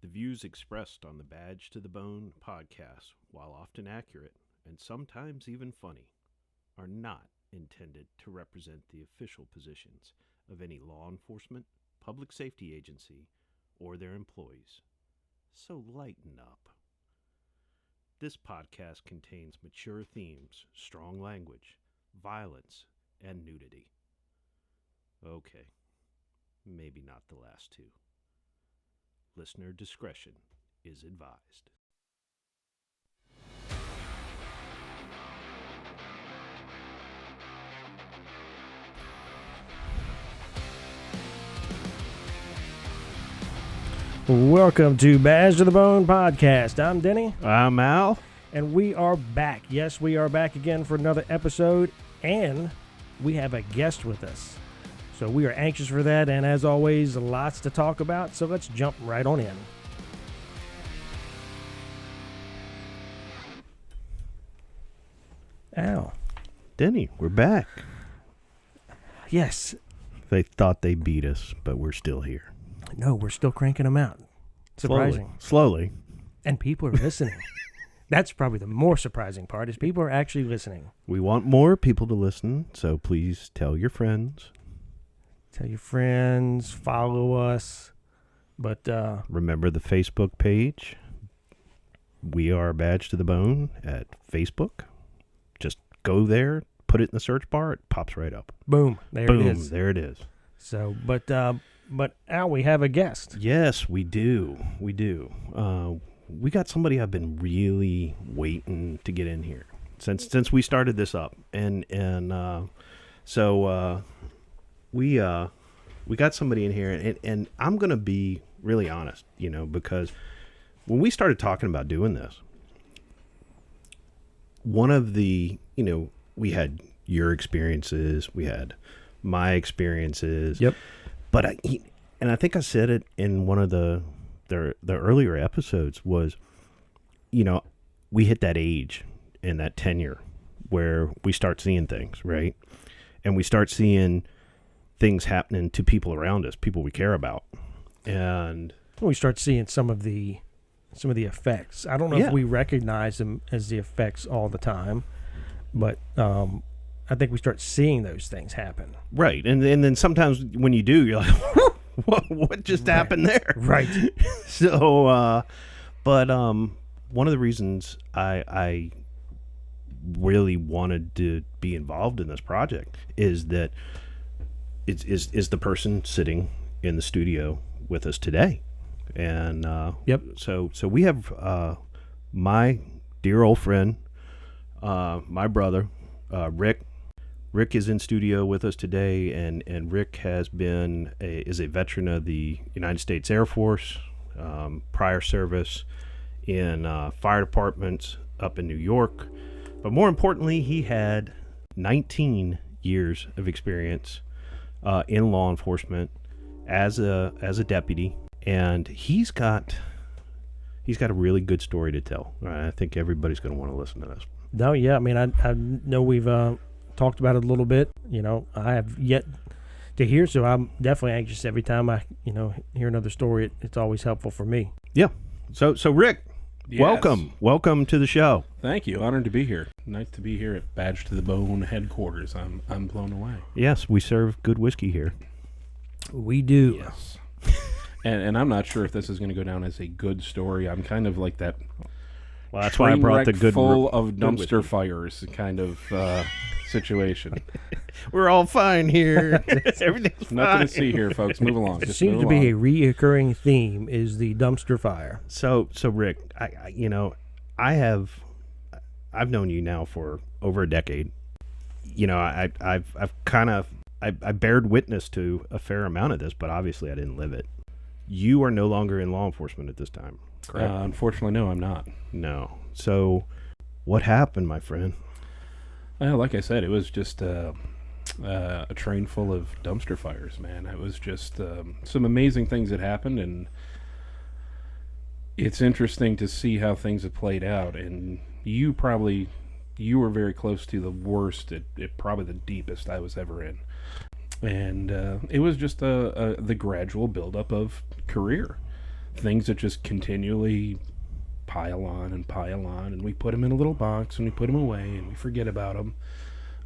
The views expressed on the Badge to the Bone podcast, while often accurate and sometimes even funny, are not intended to represent the official positions of any law enforcement, public safety agency, or their employees. So lighten up. This podcast contains mature themes, strong language, violence, and nudity. Okay, maybe not the last two. Listener discretion is advised. Welcome to Badge to the Bone podcast. I'm Denny. I'm Al. And we are back. Yes, we are back again for another episode. And we have a guest with us. So we are anxious for that. And as always, lots to talk about. So let's jump right on in. Al. Denny, we're back. Yes. They thought they beat us, but we're still here. No, we're still cranking them out. Surprising. Slowly. And people are listening. That's probably the more surprising part is people are actually listening. We want more people to listen, so please tell your friends. Tell your friends, follow us. But remember the Facebook page. We are Badge to the Bone at Facebook. Just go there, put it in the search bar, it pops right up. Boom, there it is. There it is. So, but Al, we have a guest. Yes, we do. We do. We got somebody I've been really waiting to get in here since we started this up, and so we got somebody in here, and I'm gonna be really honest, because when we started talking about doing this, one of the we had your experiences, we had my experiences. Yep. But I think I said it in one of the earlier episodes was, we hit that age and that tenure where we start seeing things, right? And we start seeing things happening to people around us, people we care about. And we start seeing some of the effects. I don't know if we recognize them as the effects all the time, but I think we start seeing those things happen. Right. And then sometimes when you do, you're like, what just happened there? Right. So, but one of the reasons I really wanted to be involved in this project is that is the person sitting in the studio with us today. And so we have my dear old friend, my brother, Rick. Rick is in studio with us today, and Rick has is a veteran of the United States Air Force, prior service in fire departments up in New York. But more importantly, he had 19 years of experience in law enforcement as a deputy, and he's got a really good story to tell. I think everybody's going to want to listen to this. No, yeah, I mean, I know we've talked about it a little bit. I have yet to hear, so I'm definitely anxious every time I, hear another story. It's always helpful for me. Yeah. So Rick, yes. Welcome to the show. Thank you. Honored to be here. Nice to be here at Badge to the Bone headquarters. I'm blown away. Yes, we serve good whiskey here. We do. Yes. and I'm not sure if this is going to go down as a good story. I'm kind of like that. Well, that's why I brought the good full of dumpster fires kind of situation. We're all fine here. Everything's fine. Nothing to see here, folks. Move along. It seems to be a reoccurring theme is the dumpster fire. So Rick, I've known you now for over a decade. I bared witness to a fair amount of this, but obviously I didn't live it. You are no longer in law enforcement at this time, correct? Unfortunately, no, I'm not. No. So what happened, my friend? Well, like I said, it was just a train full of dumpster fires, man. It was just some amazing things that happened, and it's interesting to see how things have played out. And you were very close to the worst, probably the deepest I was ever in. And it was just the gradual buildup of career. things that just continually pile on, and we put them in a little box, and we put them away, and we forget about them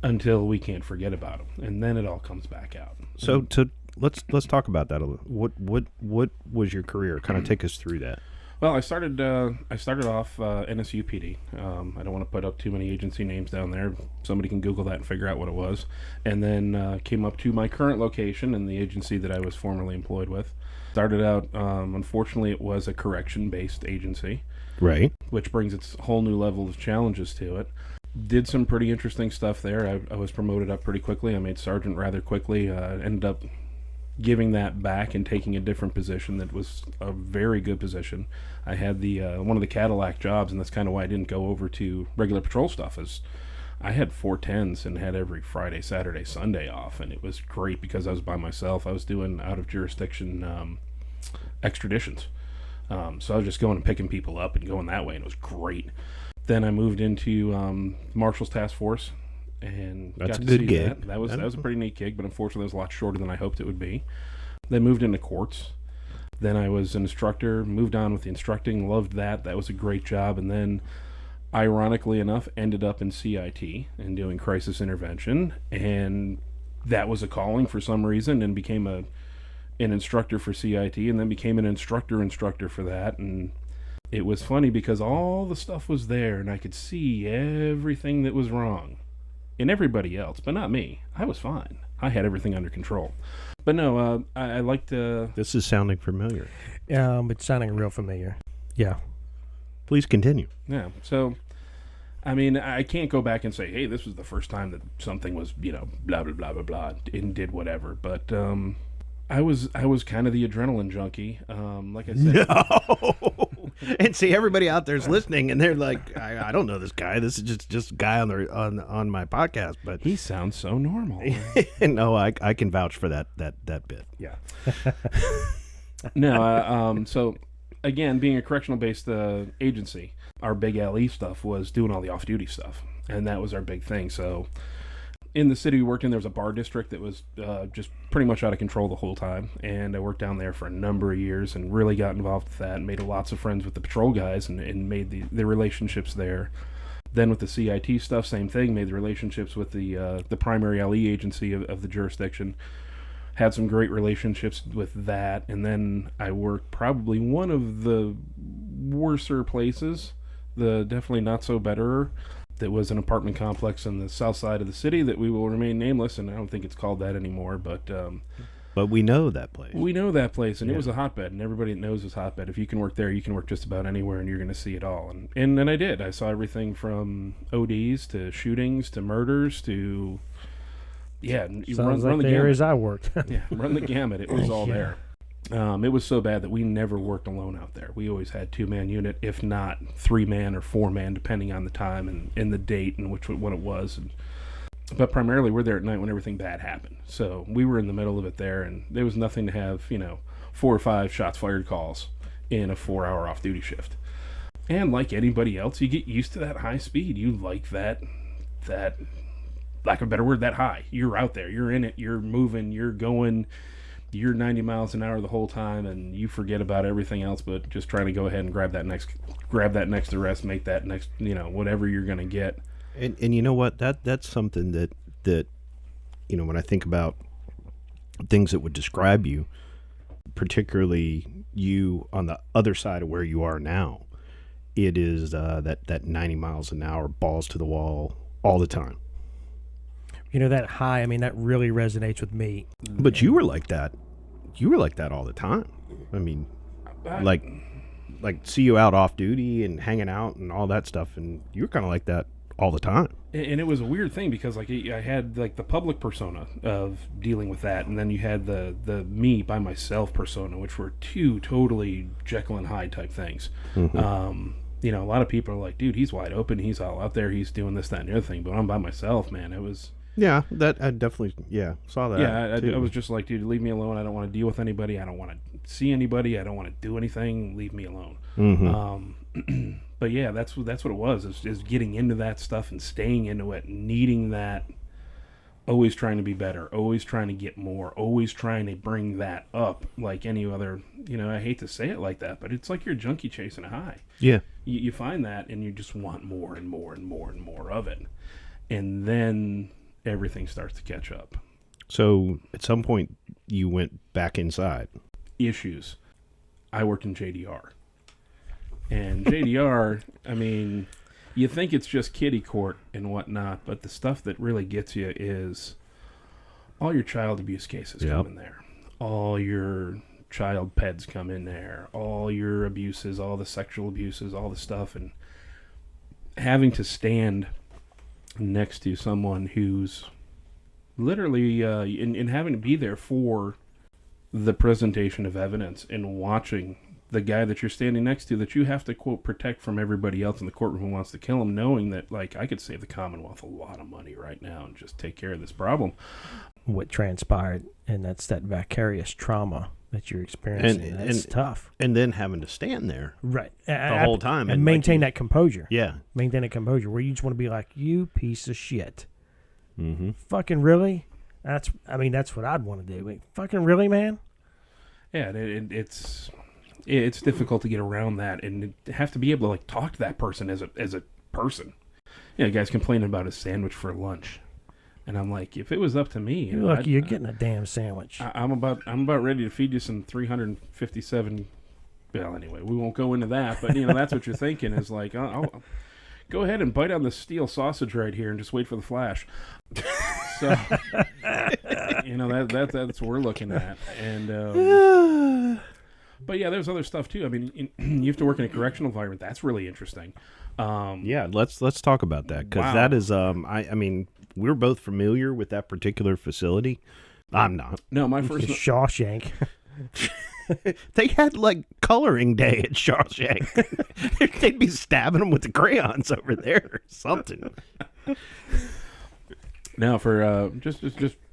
until we can't forget about them, and then it all comes back out. So let's talk about that a little. What was your career? Kind of take us through that. Well, I started off NSU PD. I don't want to put up too many agency names down there. Somebody can Google that and figure out what it was. And then came up to my current location and the agency that I was formerly employed with. Started out, unfortunately, it was a correction-based agency. Right. Which brings its whole new level of challenges to it. Did some pretty interesting stuff there. I was promoted up pretty quickly. I made sergeant rather quickly. Ended up giving that back and taking a different position that was a very good position. I had the one of the Cadillac jobs, and that's kind of why I didn't go over to regular patrol stuff. Is I had 410s and had every Friday, Saturday, Sunday off, and it was great because I was by myself. I was doing out of jurisdiction extraditions, so I was just going and picking people up and going that way, and it was great. Then I moved into Marshall's Task Force. And that's got a to good see gig. That was a pretty neat gig, but unfortunately it was a lot shorter than I hoped it would be. Then moved into courts. Then I was an instructor, moved on with the instructing, loved that. That was a great job. And then, ironically enough, ended up in CIT and doing crisis intervention. And that was a calling for some reason, and became an instructor for CIT, and then became an instructor for that. And it was funny because all the stuff was there, and I could see everything that was wrong in everybody else, but not me. I was fine. I had everything under control. But no, I liked... This is sounding familiar. It's sounding real familiar. Yeah. Please continue. Yeah, so, I mean, I can't go back and say, hey, this was the first time that something was, blah, blah, blah, blah, blah, and did whatever. But I was kind of the adrenaline junkie. Like I said... No! And see, everybody out there's listening, and they're like, I don't know this guy. This is just a guy on my podcast, but he sounds so normal. No, I can vouch for that bit. Yeah. No, so again, being a correctional based agency, our big LE stuff was doing all the off duty stuff, and that was our big thing. So in the city we worked in, there was a bar district that was just pretty much out of control the whole time, and I worked down there for a number of years and really got involved with that and made lots of friends with the patrol guys and made the relationships there. Then with the CIT stuff, same thing, made the relationships with the primary LE agency of the jurisdiction, had some great relationships with that, and then I worked probably one of the worser places, the definitely not so better. That was an apartment complex on the south side of the city that we will remain nameless, and I don't think it's called that anymore, but we know that place. We know that place, and it was a hotbed, and everybody that knows it's a hotbed. If you can work there, you can work just about anywhere, and you're going to see it all. And I did. I saw everything from ODs to shootings to murders to, run like the the gamut. areas I worked. Yeah, run the gamut. It was all there. It was so bad that we never worked alone out there. We always had 2-man unit, if not 3-man or 4-man, depending on the time and the date and when it was. But primarily, we're there at night when everything bad happened. So we were in the middle of it there, and there was nothing to have 4 or 5 shots fired calls in a 4-hour off-duty shift. And like anybody else, you get used to that high speed. You like that, lack of a better word, that high. You're out there. You're in it. You're moving. You're going. You're 90 miles an hour the whole time, and you forget about everything else, but just trying to go ahead and grab that next arrest, make that next, whatever you're going to get. And you know what? That's something that when I think about things that would describe you, particularly you on the other side of where you are now, it is that 90 miles an hour, balls to the wall all the time. That high, that really resonates with me. But you were like that. You were like that all the time. I mean, like see you out off duty and hanging out and all that stuff, and you were kind of like that all the time. And it was a weird thing because I had the public persona of dealing with that, and then you had the me by myself persona, which were two totally Jekyll and Hyde type things. Mm-hmm. A lot of people are like, dude, he's wide open, he's all out there, he's doing this, that, and the other thing. But when I'm by myself, man, it was... Yeah, that I definitely saw that. Yeah, I was just like, dude, leave me alone. I don't want to deal with anybody. I don't want to see anybody. I don't want to do anything. Leave me alone. Mm-hmm. But yeah, that's what it was. Is getting into that stuff and staying into it, needing that always trying to be better, always trying to get more, always trying to bring that up like any other, I hate to say it like that, but it's like you're a junkie chasing a high. Yeah. You find that and you just want more and more and more and more of it. And then everything starts to catch up. So at some point you went back inside. Issues. I worked in JDR. And JDR, I mean, you think it's just kiddie court and whatnot, but the stuff that really gets you is all your child abuse cases come in there. All your child peds come in there. All your abuses, all the sexual abuses, all the stuff. And having to stand next to someone who's literally, and having to be there for the presentation of evidence and watching the guy that you're standing next to that you have to, quote, protect from everybody else in the courtroom who wants to kill him, knowing that, like, I could save the Commonwealth a lot of money right now and just take care of this problem. What transpired, and that's that vicarious trauma that you're experiencing. That's tough. And then having to stand there. Right. The whole time. And maintain that composure. Yeah. Maintain that composure where you just want to be like, you piece of shit. Mm-hmm. Fucking really? That's what I'd want to do. Like, fucking really, man? Yeah, it's difficult to get around that and have to be able to, like, talk to that person as a person. The guy's complaining about his sandwich for lunch, and I'm like, if it was up to me, you're lucky you're getting a damn sandwich. I'm about ready to feed you some 357. Well, anyway, we won't go into that, but that's what you're thinking is like, I'll go ahead and bite on this steel sausage right here and just wait for the flash. So, that's what we're looking at, and. But yeah, there's other stuff too. I mean, you have to work in a correctional environment. That's really interesting. Yeah, let's talk about that because that is. I mean, we're both familiar with that particular facility. I'm not. No, my first Shawshank. They had like coloring day at Shawshank. They'd be stabbing them with the crayons over there or something. Now, for just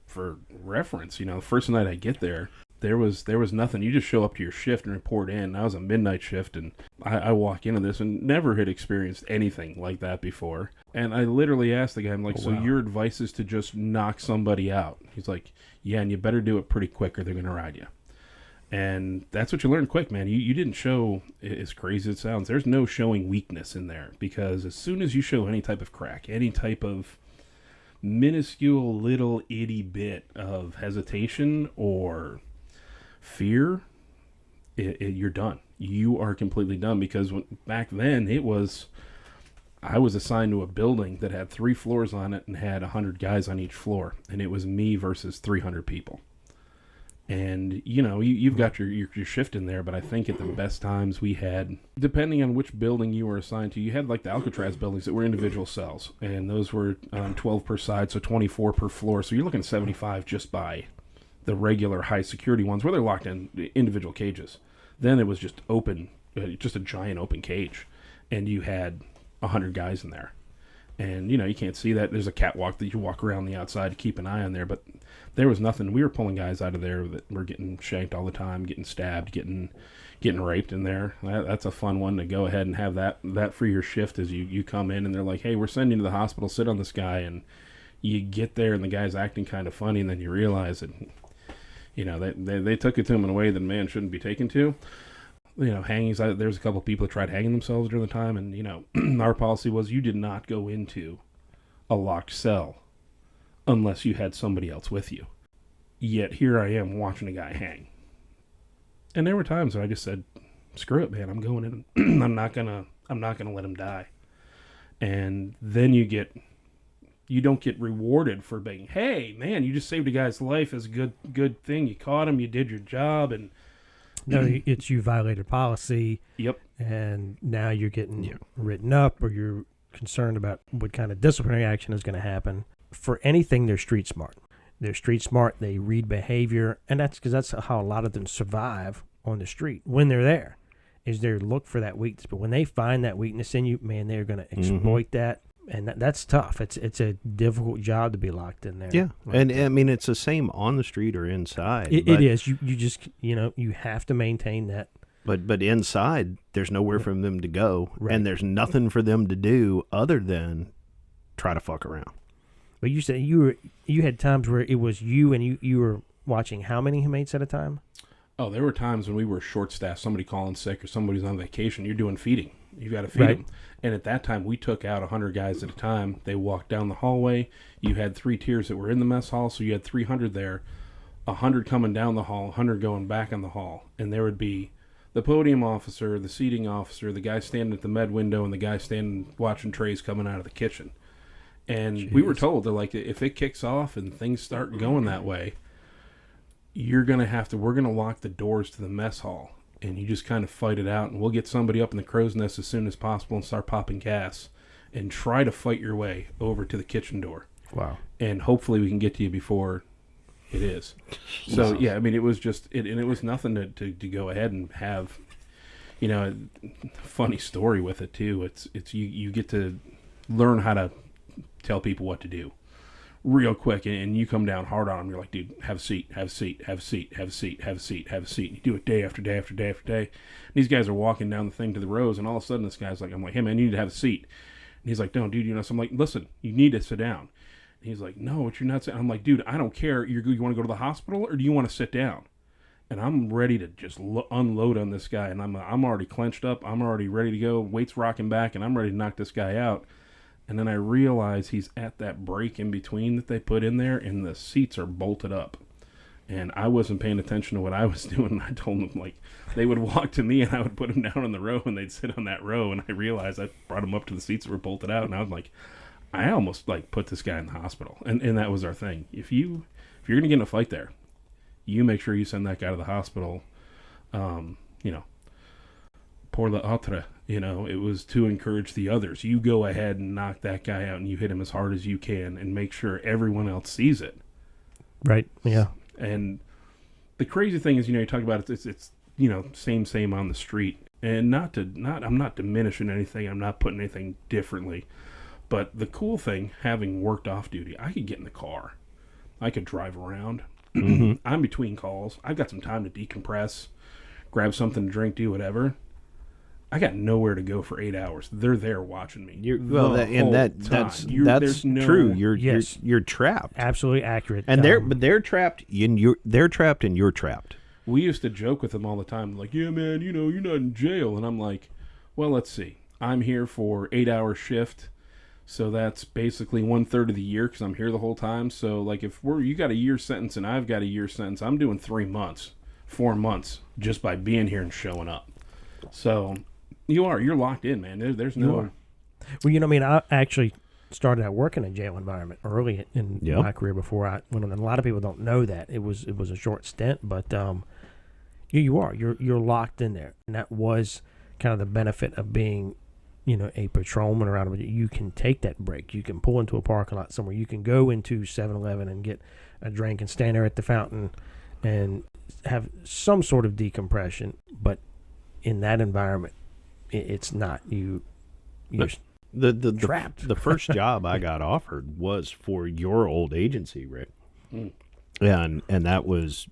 for reference, the first night I get there. There was nothing. You just show up to your shift and report in. I was a midnight shift, and I walk into this and never had experienced anything like that before. And I literally asked the guy, I'm like, so your advice is to just knock somebody out? He's like, yeah, and you better do it pretty quick or they're going to ride you. And that's what you learn quick, man. You didn't show, as crazy as it sounds, there's no showing weakness in there. Because as soon as you show any type of crack, any type of minuscule little itty bit of hesitation or fear, you're done. You are completely done because back then I was assigned to a building that had 3 floors on it and had 100 guys on each floor, and it was me versus 300 people. And you've got your shift in there, but I think at the best times we had, depending on which building you were assigned to, you had like the Alcatraz buildings that were individual cells, and those were 12 per side, so 24 per floor. So you're looking at 75 just by the regular high security ones where they're locked in individual cages. Then it was just open, just a giant open cage, and you had 100 guys in there. And you can't see that. There's a catwalk that you walk around the outside to keep an eye on there, but there was nothing. We were pulling guys out of there that were getting shanked all the time, getting stabbed, getting raped in there. That's a fun one to go ahead and have that for your shift as you come in and they're like, hey, we're sending you to the hospital, sit on this guy, and you get there and the guy's acting kind of funny, and then you realize that they took it to him in a way that a man shouldn't be taken to. Hangings, there's a couple of people that tried hanging themselves during the time, and, our policy was you did not go into a locked cell unless you had somebody else with you. Yet here I am watching a guy hang. And there were times when I just said, screw it, man, I'm going in. I'm not gonna let him die. And then you don't get rewarded for being, hey, man, you just saved a guy's life as a good thing. You caught him, you did your job, and no, it's you violated policy. Yep. And now you're getting written up, or you're concerned about what kind of disciplinary action is going to happen. For anything, they're street smart. They're street smart. They read behavior, and that's because that's how a lot of them survive on the street when they're there. Is they look for that weakness, but when they find that weakness in you, man, they're going to exploit that. And that's tough. It's a difficult job to be locked in there. Yeah, and I mean it's the same on the street or inside. It is. You just you have to maintain that. But inside, there's nowhere for them to go, and there's nothing for them to do other than try to fuck around. But you said you had times where it was you and you were watching how many inmates at a time? Oh, there were times when we were short-staffed, somebody calling sick or somebody's on vacation. You're doing feeding. You got to feed Right. them. And at that time, we took out 100 guys at a time. They walked down the hallway. You had 3 tiers that were in the mess hall, so you had 300 there, 100 coming down the hall, 100 going back in the hall. And there would be the podium officer, the seating officer, the guy standing at the med window, and the guy standing watching trays coming out of the kitchen. And we were told, they're like, if it kicks off and things start going that way, we're going to lock the doors to the mess hall, and you just kind of fight it out, and we'll get somebody up in the crow's nest as soon as possible and start popping gas and try to fight your way over to the kitchen door. Wow. And hopefully we can get to you before it is. So, yeah, I mean, it was just, and it was nothing to go ahead and have, a funny story with it, too. It's you get to learn how to tell people what to do real quick, and you come down hard on them. You're like, dude, have a seat, have a seat, have a seat, have a seat, have a seat, have a seat. You do it day after day after day after day. And these guys are walking down the thing to the rows, and all of a sudden this guy's like, I'm like, hey man, you need to have a seat. And he's like, no, dude, so I'm like, listen, you need to sit down. And he's like, no, but you're not sitting. I'm like, dude, I don't care. You want to go to the hospital or do you want to sit down? And I'm ready to just unload on this guy, and I'm already clenched up. I'm already ready to go. Weight's rocking back, and I'm ready to knock this guy out. And then I realize he's at that break in between that they put in there, and the seats are bolted up. And I wasn't paying attention to what I was doing. I told them, like, they would walk to me, and I would put them down on the row, and they'd sit on that row. And I realized I brought them up to the seats that were bolted out, and I was like, I almost, like, put this guy in the hospital. And that was our thing. If you're going to get in a fight there, you make sure you send that guy to the hospital, pour the autre. It was to encourage the others. You go ahead and knock that guy out, and you hit him as hard as you can, and make sure everyone else sees it. Right. Yeah. And the crazy thing is, you talk about it's same on the street, and I'm not diminishing anything. I'm not putting anything differently. But the cool thing, having worked off duty, I could get in the car, I could drive around. Mm-hmm. I'm between calls. I've got some time to decompress, grab something to drink, do whatever. I got nowhere to go for 8 hours. They're there watching me. That's true. You're trapped. Absolutely accurate. And they're trapped and you're trapped. We used to joke with them all the time, like, yeah, man, you're not in jail. And I'm like, well, let's see. I'm here for 8-hour shift, so that's basically 1/3 of the year because I'm here the whole time. So, like, if you got a year sentence and I've got a year sentence, I'm doing 3 months, 4 months just by being here and showing up. So you're locked in, man. There's no. Well, I actually started out working in a jail environment early in my career before I went on. And a lot of people don't know that it was a short stint, but you're locked in there, and that was kind of the benefit of being, a patrolman around. You can take that break. You can pull into a parking lot somewhere. You can go into 7-Eleven and get a drink and stand there at the fountain and have some sort of decompression. But in that environment, it's not you're trapped. The first job I got offered was for your old agency, Rick. And that was,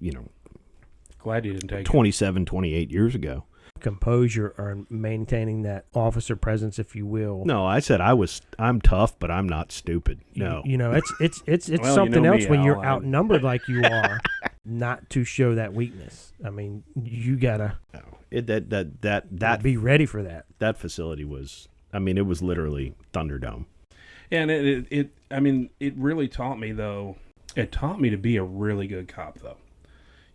Glad you didn't take 27, 28 years ago. Composure or maintaining that officer presence, if you will. No, I said I'm tough, but I'm not stupid. No. It's Well, something else when Al, you're outnumbered like you are, not to show that weakness. I mean, you gotta that be ready for that. That facility was, it was literally Thunderdome. And it really taught me, though. It taught me to be a really good cop, though.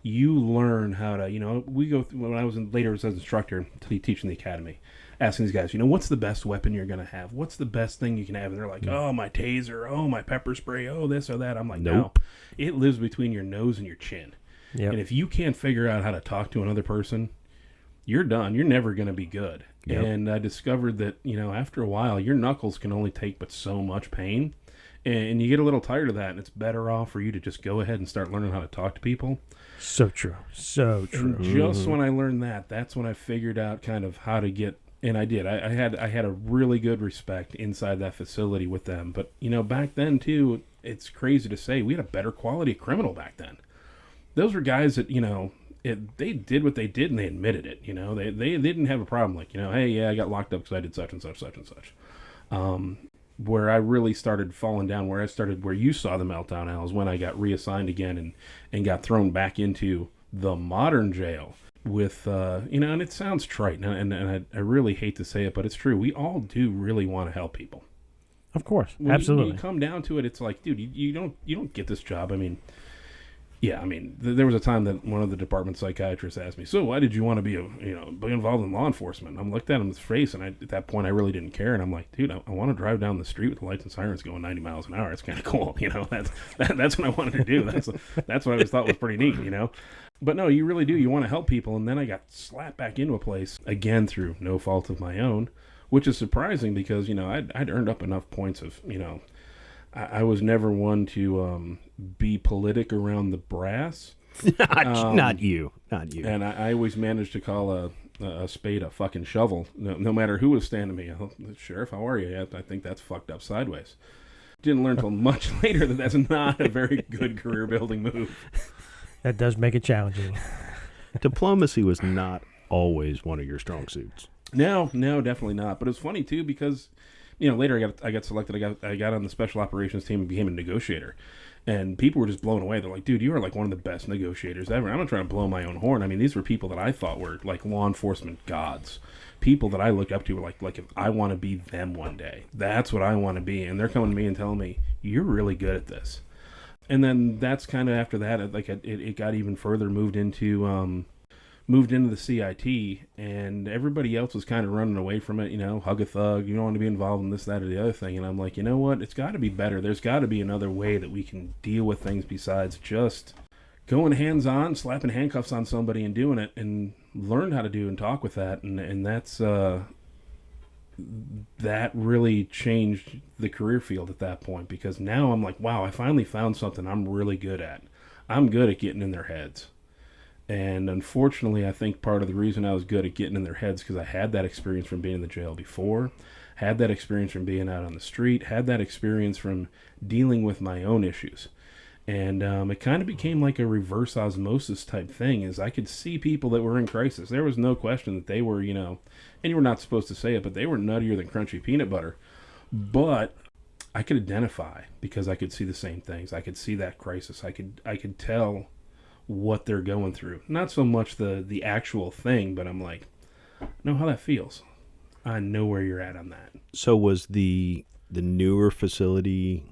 You learn how to, we go through, when I was later as an instructor teaching the academy, asking these guys, what's the best weapon you're going to have? What's the best thing you can have? And they're like, oh, my taser, oh, my pepper spray, oh, this or that. I'm like, nope. No, it lives between your nose and your chin. Yep. And if you can't figure out how to talk to another person, you're done. You're never going to be good. Yep. And I discovered that, after a while, your knuckles can only take but so much pain. And you get a little tired of that, and it's better off for you to just go ahead and start learning how to talk to people. So true. So true. And just when I learned that, that's when I figured out kind of how to get, and I did. I had a really good respect inside that facility with them. But, back then, too, it's crazy to say, we had a better quality of criminal back then. Those were guys that, they did what they did, and they admitted it. They didn't have a problem like, hey, yeah, I got locked up because I did such and such, such and such. where I really started falling down, where you saw the meltdown, Al, is when I got reassigned again and got thrown back into the modern jail with, and it sounds trite, and I really hate to say it, but it's true. We all do really want to help people. Of course. When Absolutely. you come down to it, it's like, dude, you don't get this job. I mean, yeah, I mean, there was a time that one of the department psychiatrists asked me, so why did you want to be involved in law enforcement? I'm looked at him in the face, and at that point, I really didn't care. And I'm like, dude, I want to drive down the street with the lights and sirens going 90 miles an hour. It's kind of cool, That's what I wanted to do. That's what I always thought was pretty neat, But no, you really do. You want to help people. And then I got slapped back into a place, again, through no fault of my own, which is surprising because, I'd earned up enough points of, I was never one to be politic around the brass. Not you. And I always managed to call a spade a fucking shovel, no matter who was standing me. Sheriff, how are you? Yeah, I think that's fucked up sideways. Didn't learn until much later that that's not a very good career building move. That does make it challenging. Diplomacy was not always one of your strong suits. No, definitely not. But it's funny too because, later I got selected. I got on the special operations team and became a negotiator, and people were just blown away. They're like, "Dude, you are like one of the best negotiators ever." I'm not trying to blow my own horn. I mean, these were people that I thought were like law enforcement gods, people that I look up to. Were like if I want to be them one day, that's what I want to be. And they're coming to me and telling me, "You're really good at this." And then that's kind of after that, it got even further, moved into the CIT, and everybody else was kind of running away from it, hug a thug, you don't want to be involved in this, that, or the other thing. And I'm like, you know what? It's got to be better. There's got to be another way that we can deal with things besides just going hands-on, slapping handcuffs on somebody and doing it, and learn how to do and talk with that. And that's that really changed the career field at that point, because now I'm like, wow, I finally found something I'm really good at. I'm good at getting in their heads. And unfortunately, I think part of the reason I was good at getting in their heads because I had that experience from being in the jail before, had that experience from being out on the street, had that experience from dealing with my own issues. And it kind of became like a reverse osmosis type thing, is I could see people that were in crisis. There was no question that they were, and you were not supposed to say it, but they were nuttier than crunchy peanut butter. But I could identify because I could see the same things. I could see that crisis. I could tell what they're going through. Not so much the actual thing, but I'm like, I know how that feels. I know where you're at on that. So was the newer facility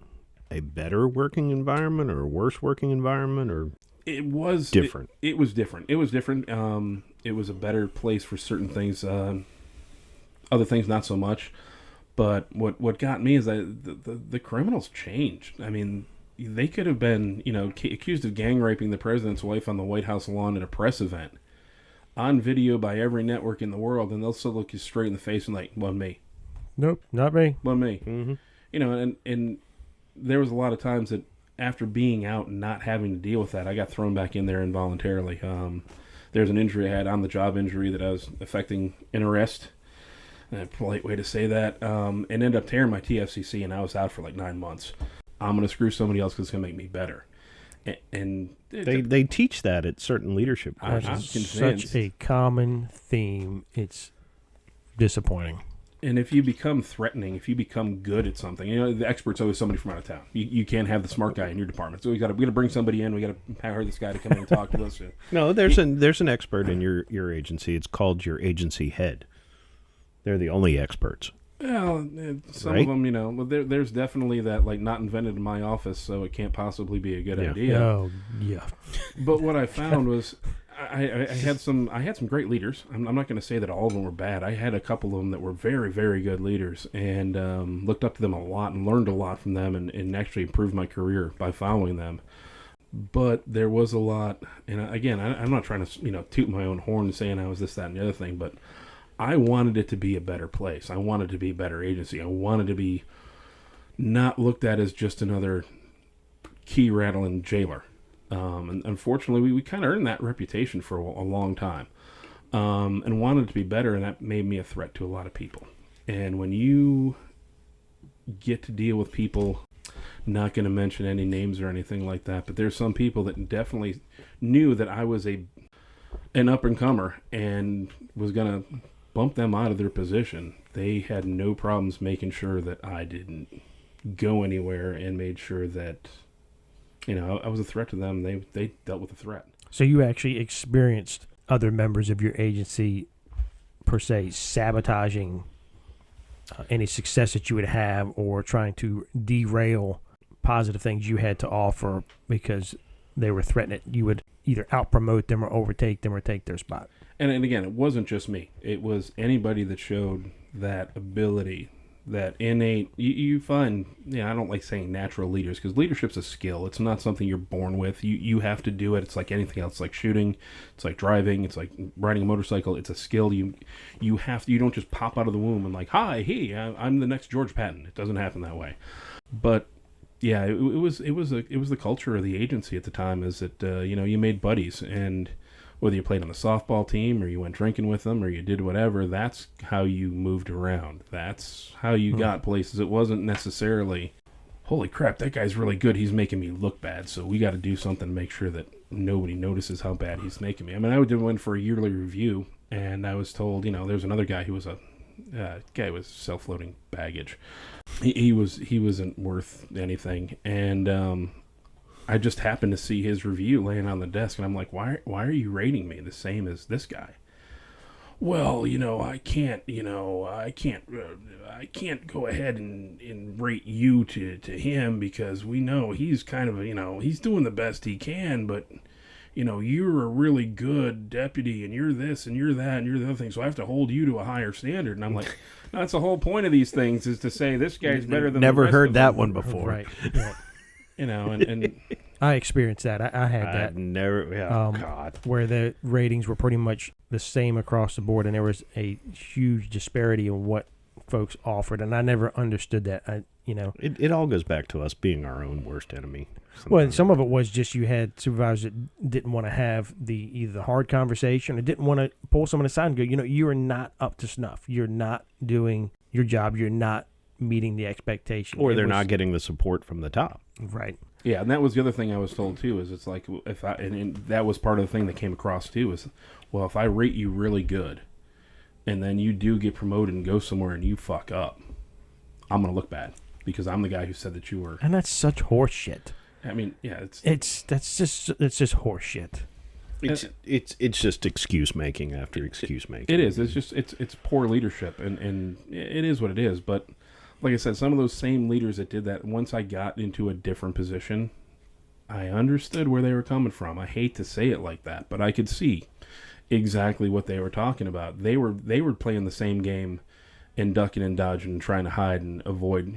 a better working environment or a worse working environment, or it was different? It was different. It was different. It was a better place for certain things. Other things not so much. But what got me is that the criminals changed. I mean, they could have been, accused of gang raping the president's wife on the White House lawn at a press event, on video by every network in the world, and they'll still look you straight in the face and like, wasn't me. Nope, not me. Wasn't me. Mm-hmm. And there was a lot of times that after being out and not having to deal with that, I got thrown back in there involuntarily. There's an injury I had, on the job injury, that I was affecting an arrest. A polite way to say that. And ended up tearing my TFCC, and I was out for like 9 months. I'm going to screw somebody else because it's going to make me better. And they teach that at certain leadership courses. I'm That's convinced. such a common theme. It's disappointing. And if you become threatening, if you become good at something, the expert's always somebody from out of town. You can't have the smart guy in your department. So we got to bring somebody in. We got to hire this guy to come in and talk to us. No, there's an expert in your agency. It's called your agency head. They're the only experts. Well, some Right? of them, well, there's definitely that, like, not invented in my office, so it can't possibly be a good Yeah. idea. Oh, yeah. But what I found was I had some great leaders. I'm not going to say that all of them were bad. I had a couple of them that were very, very good leaders, and looked up to them a lot and learned a lot from them, and actually improved my career by following them. But there was a lot, and again, I'm not trying to toot my own horn and saying I was this, that, and the other thing, but I wanted it to be a better place. I wanted it to be a better agency. I wanted to be not looked at as just another key rattling jailer. And unfortunately, we kind of earned that reputation for a long time, and wanted it to be better, and that made me a threat to a lot of people. And when you get to deal with people, not going to mention any names or anything like that, but there's some people that definitely knew that I was an up-and-comer and was going to bump them out of their position, they had no problems making sure that I didn't go anywhere, and made sure that, I was a threat to them. They dealt with the threat. So you actually experienced other members of your agency, per se, sabotaging any success that you would have, or trying to derail positive things you had to offer because they were threatening it. You would either out-promote them or overtake them or take their spot. And again, it wasn't just me. It was anybody that showed that ability, that innate. You find, I don't like saying natural leaders, because leadership's a skill. It's not something you're born with. You have to do it. It's like anything else. It's like shooting. It's like driving. It's like riding a motorcycle. It's a skill. You don't just pop out of the womb and like, hi, hey, I'm the next George Patton. It doesn't happen that way. But yeah, it was the culture of the agency at the time. Is that you made buddies, and whether you played on the softball team or you went drinking with them or you did whatever, that's how you moved around. That's how you got places. It wasn't necessarily, holy crap, that guy's really good. He's making me look bad, so we got to do something to make sure that nobody notices how bad he's making me. I mean, I did one for a yearly review, and I was told, there's another guy who was guy with self-loading baggage. He wasn't worth anything, and I just happened to see his review laying on the desk, and I'm like, why are you rating me the same as this guy? Well, I can't go ahead and rate you to him, because we know he's kind of, he's doing the best he can, but, you're a really good deputy, and you're this, and you're that, and you're the other thing, so I have to hold you to a higher standard. And I'm like, that's the whole point of these things, is to say this guy's better than Never the rest heard of that them. one before. Right. Yeah. And I experienced that. I had that. I've never, God. Where the ratings were pretty much the same across the board, and there was a huge disparity in what folks offered, and I never understood that. It all goes back to us being our own worst enemy. Well, some of it was just you had supervisors that didn't want to have either the hard conversation or didn't want to pull someone aside and go, you are not up to snuff. You're not doing your job. You're not meeting the expectation. Or they're not getting the support from the top. Right. yeah, and that was the other thing I was told too. Is it's like and that was part of the thing that came across too. Is, well, if I rate you really good, and then you do get promoted and go somewhere and you fuck up, I'm gonna look bad because I'm the guy who said that you were. And that's such horse shit. I mean, yeah, it's just horse shit. It's just excuse making after excuse making. It is. It's just it's poor leadership, and it is what it is. But like I said, some of those same leaders that did that, once I got into a different position, I understood where they were coming from. I hate to say it like that, but I could see exactly what they were talking about. They were playing the same game and ducking and dodging and trying to hide and avoid,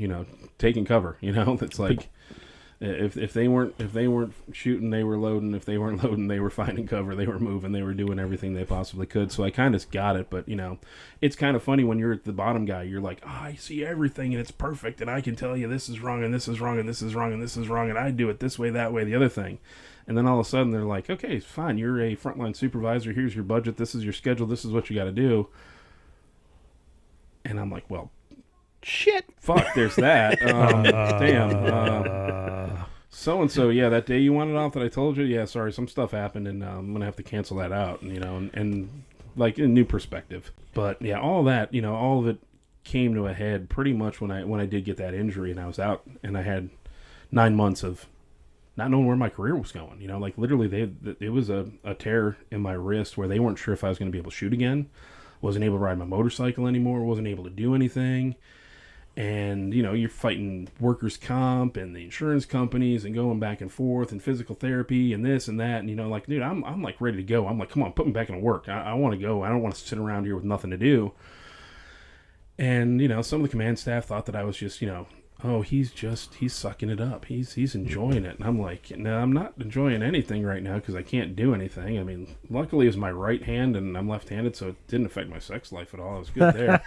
taking cover. That's like if they weren't shooting, they were loading. If they weren't loading, they were finding cover. They were moving. They were doing everything they possibly could. So I kind of got it. But it's kind of funny when you're at the bottom guy. You're like, I see everything and it's perfect, and I can tell you this is wrong and this is wrong and this is wrong and this is wrong, and I do it this way, that way, the other thing. And then all of a sudden they're like, okay, fine, you're a frontline supervisor. Here's your budget. This is your schedule. This is what you got to do. And I'm like, well, shit, fuck, there's that. Damn. So-and-so, yeah, that day you wanted off that I told you, yeah, sorry, some stuff happened, and I'm going to have to cancel that out, and like a new perspective. But, yeah, all that, all of it came to a head pretty much when I did get that injury, and I was out, and I had 9 months of not knowing where my career was going. Like literally it was a tear in my wrist where they weren't sure if I was going to be able to shoot again, wasn't able to ride my motorcycle anymore, wasn't able to do anything. And, you're fighting workers' comp and the insurance companies and going back and forth and physical therapy and this and that. And, like, dude, I'm like ready to go. I'm like, come on, put me back into work. I want to go. I don't want to sit around here with nothing to do. And, some of the command staff thought that I was just, oh, he's sucking it up. He's enjoying it. And I'm like, no, I'm not enjoying anything right now because I can't do anything. I mean, luckily it was my right hand and I'm left-handed, so it didn't affect my sex life at all. I was good there.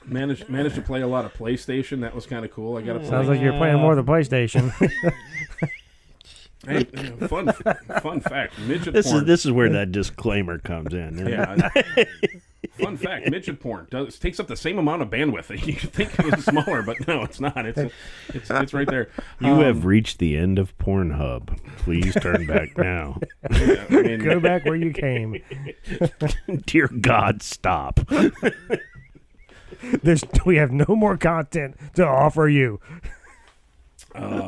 Managed to play a lot of PlayStation. That was kind of cool. I got to play. Sounds like you're playing more than PlayStation. Hey, fun fact. Midget This porn. is where that disclaimer comes in. Yeah. Fun fact: midget porn takes up the same amount of bandwidth. You think it was smaller, but no, it's not. It's right there. You have reached the end of Pornhub. Please turn back now. Yeah, I mean, Go back where you came. Dear God, stop. We have no more content to offer you.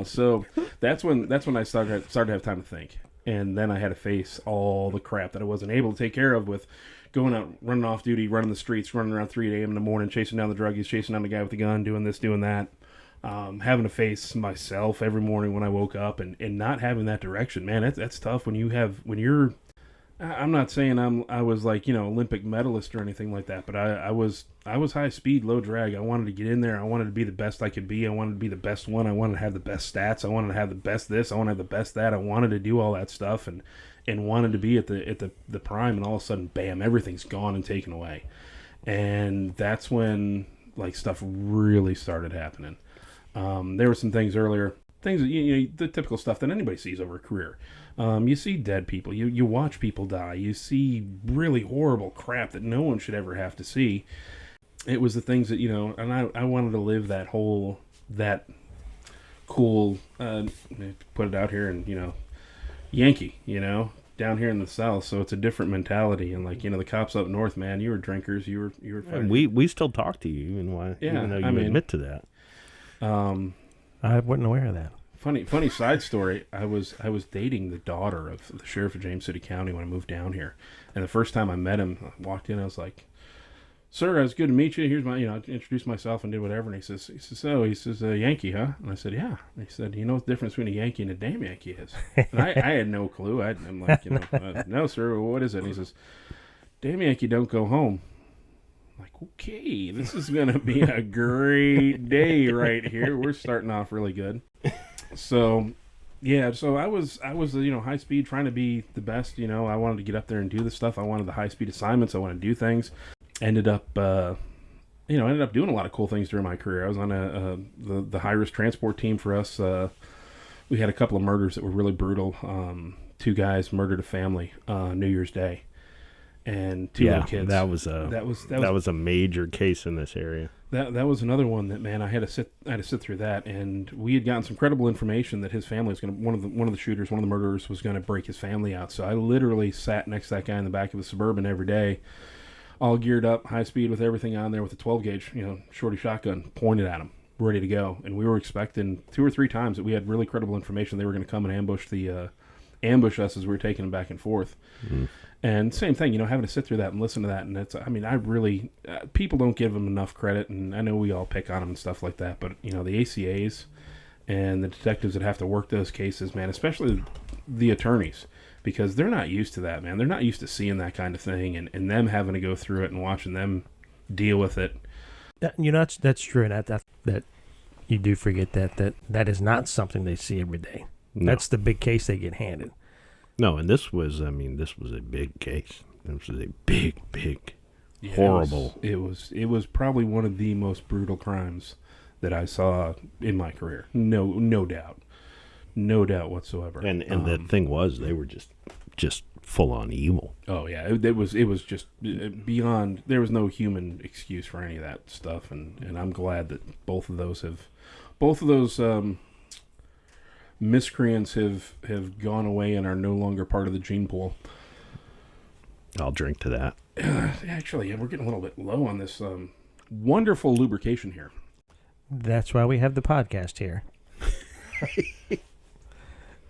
So that's when I started to have time to think, and then I had to face all the crap that I wasn't able to take care of with going out, running off duty, running the streets, running around 3 a.m. in the morning, chasing down the druggies, chasing down the guy with the gun, doing this, doing that, having to face myself every morning when I woke up, and not having that direction. Man, that's tough when you're. I'm not saying I was like, Olympic medalist or anything like that, but I was high speed, low drag. I wanted to get in there. I wanted to be the best I could be. I wanted to be the best one. I wanted to have the best stats. I wanted to have the best this. I wanted to have the best that. I wanted to do all that stuff and wanted to be at the prime, and all of a sudden, bam, everything's gone and taken away. And that's when like stuff really started happening. There were some things earlier, things that, the typical stuff that anybody sees over a career. You see dead people. You watch people die. You see really horrible crap that no one should ever have to see. It was the things that, and I wanted to live that cool, put it out here, and, Yankee, down here in the South. So it's a different mentality. And like, the cops up north, man, you were drinkers. You were And we still talk to you, even though you admit to that. I wasn't aware of that. Funny side story. I was dating the daughter of the sheriff of James City County when I moved down here, and the first time I met him, I walked in. I was like, "Sir, it's good to meet you. Here's my, I introduced myself and did whatever." And he says, Yankee, huh?" And I said, "Yeah." And he said, "You know what the difference between a Yankee and a damn Yankee is?" And I had no clue. I'm like, "No, sir. What is it?" And he says, "Damn Yankee don't go home." I'm like, okay, this is gonna be a great day right here. We're starting off really good. So, yeah, so I was high speed, trying to be the best. I wanted to get up there and do the stuff. I wanted the high speed assignments. I wanted to do things. Ended up doing a lot of cool things during my career. I was on the high risk transport team for us. We had a couple of murders that were really brutal. 2 guys murdered a family New Year's Day, and 2 little kids. That was a major case in this area. That was another one that, man, I had to sit through that, and we had gotten some credible information that his family was going to, one of the shooters, one of the murderers was going to break his family out. So I literally sat next to that guy in the back of a Suburban every day, all geared up, high speed with everything on there with a 12 gauge, shorty shotgun pointed at him, ready to go. And we were expecting 2 or 3 times that we had really credible information they were going to come and ambush us as we were taking them back and forth. Mm-hmm. And same thing, having to sit through that and listen to that. And I really, people don't give them enough credit. And I know we all pick on them and stuff like that. But, the ACAs and the detectives that have to work those cases, man, especially the attorneys, because they're not used to that, man. They're not used to seeing that kind of thing and them having to go through it and watching them deal with it. That's true. And that you do forget that is not something they see every day. No. That's the big case they get handed. No, and this was a big case. This was a big, horrible. It was probably one of the most brutal crimes that I saw in my career. No doubt whatsoever. And the thing was, they were just full on evil. Oh yeah, it was just beyond. There was no human excuse for any of that stuff, and I'm glad that both of those miscreants have gone away and are no longer part of the gene pool. I'll drink to that. Actually, we're getting a little bit low on this wonderful lubrication here. That's why we have the podcast here.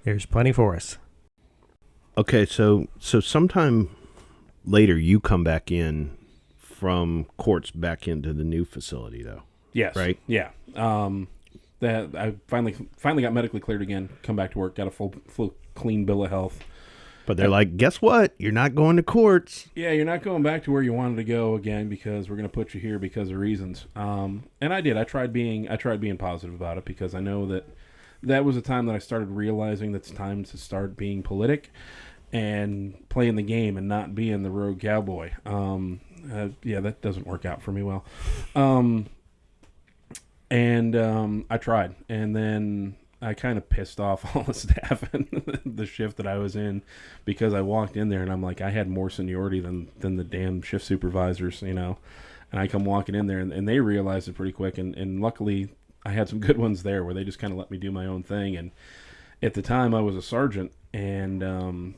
There's plenty for us. Okay, so sometime later you come back in from courts back into the new facility, though. Yes. Right? Yeah. That I finally got medically cleared again, come back to work, got a full clean bill of health. But they're like, guess what? You're not going to courts. Yeah, you're not going back to where you wanted to go again because we're going to put you here because of reasons. And I did. I tried being positive about it because I know that was a time that I started realizing that it's time to start being politic and playing the game and not being the rogue cowboy. That doesn't work out for me well. And I tried, and then I kind of pissed off all the staff and the shift that I was in, because I walked in there and I'm like, I had more seniority than the damn shift supervisors, you know. And I come walking in there, and they realized it pretty quick. And luckily, I had some good ones there where they just kind of let me do my own thing. And at the time, I was a sergeant, and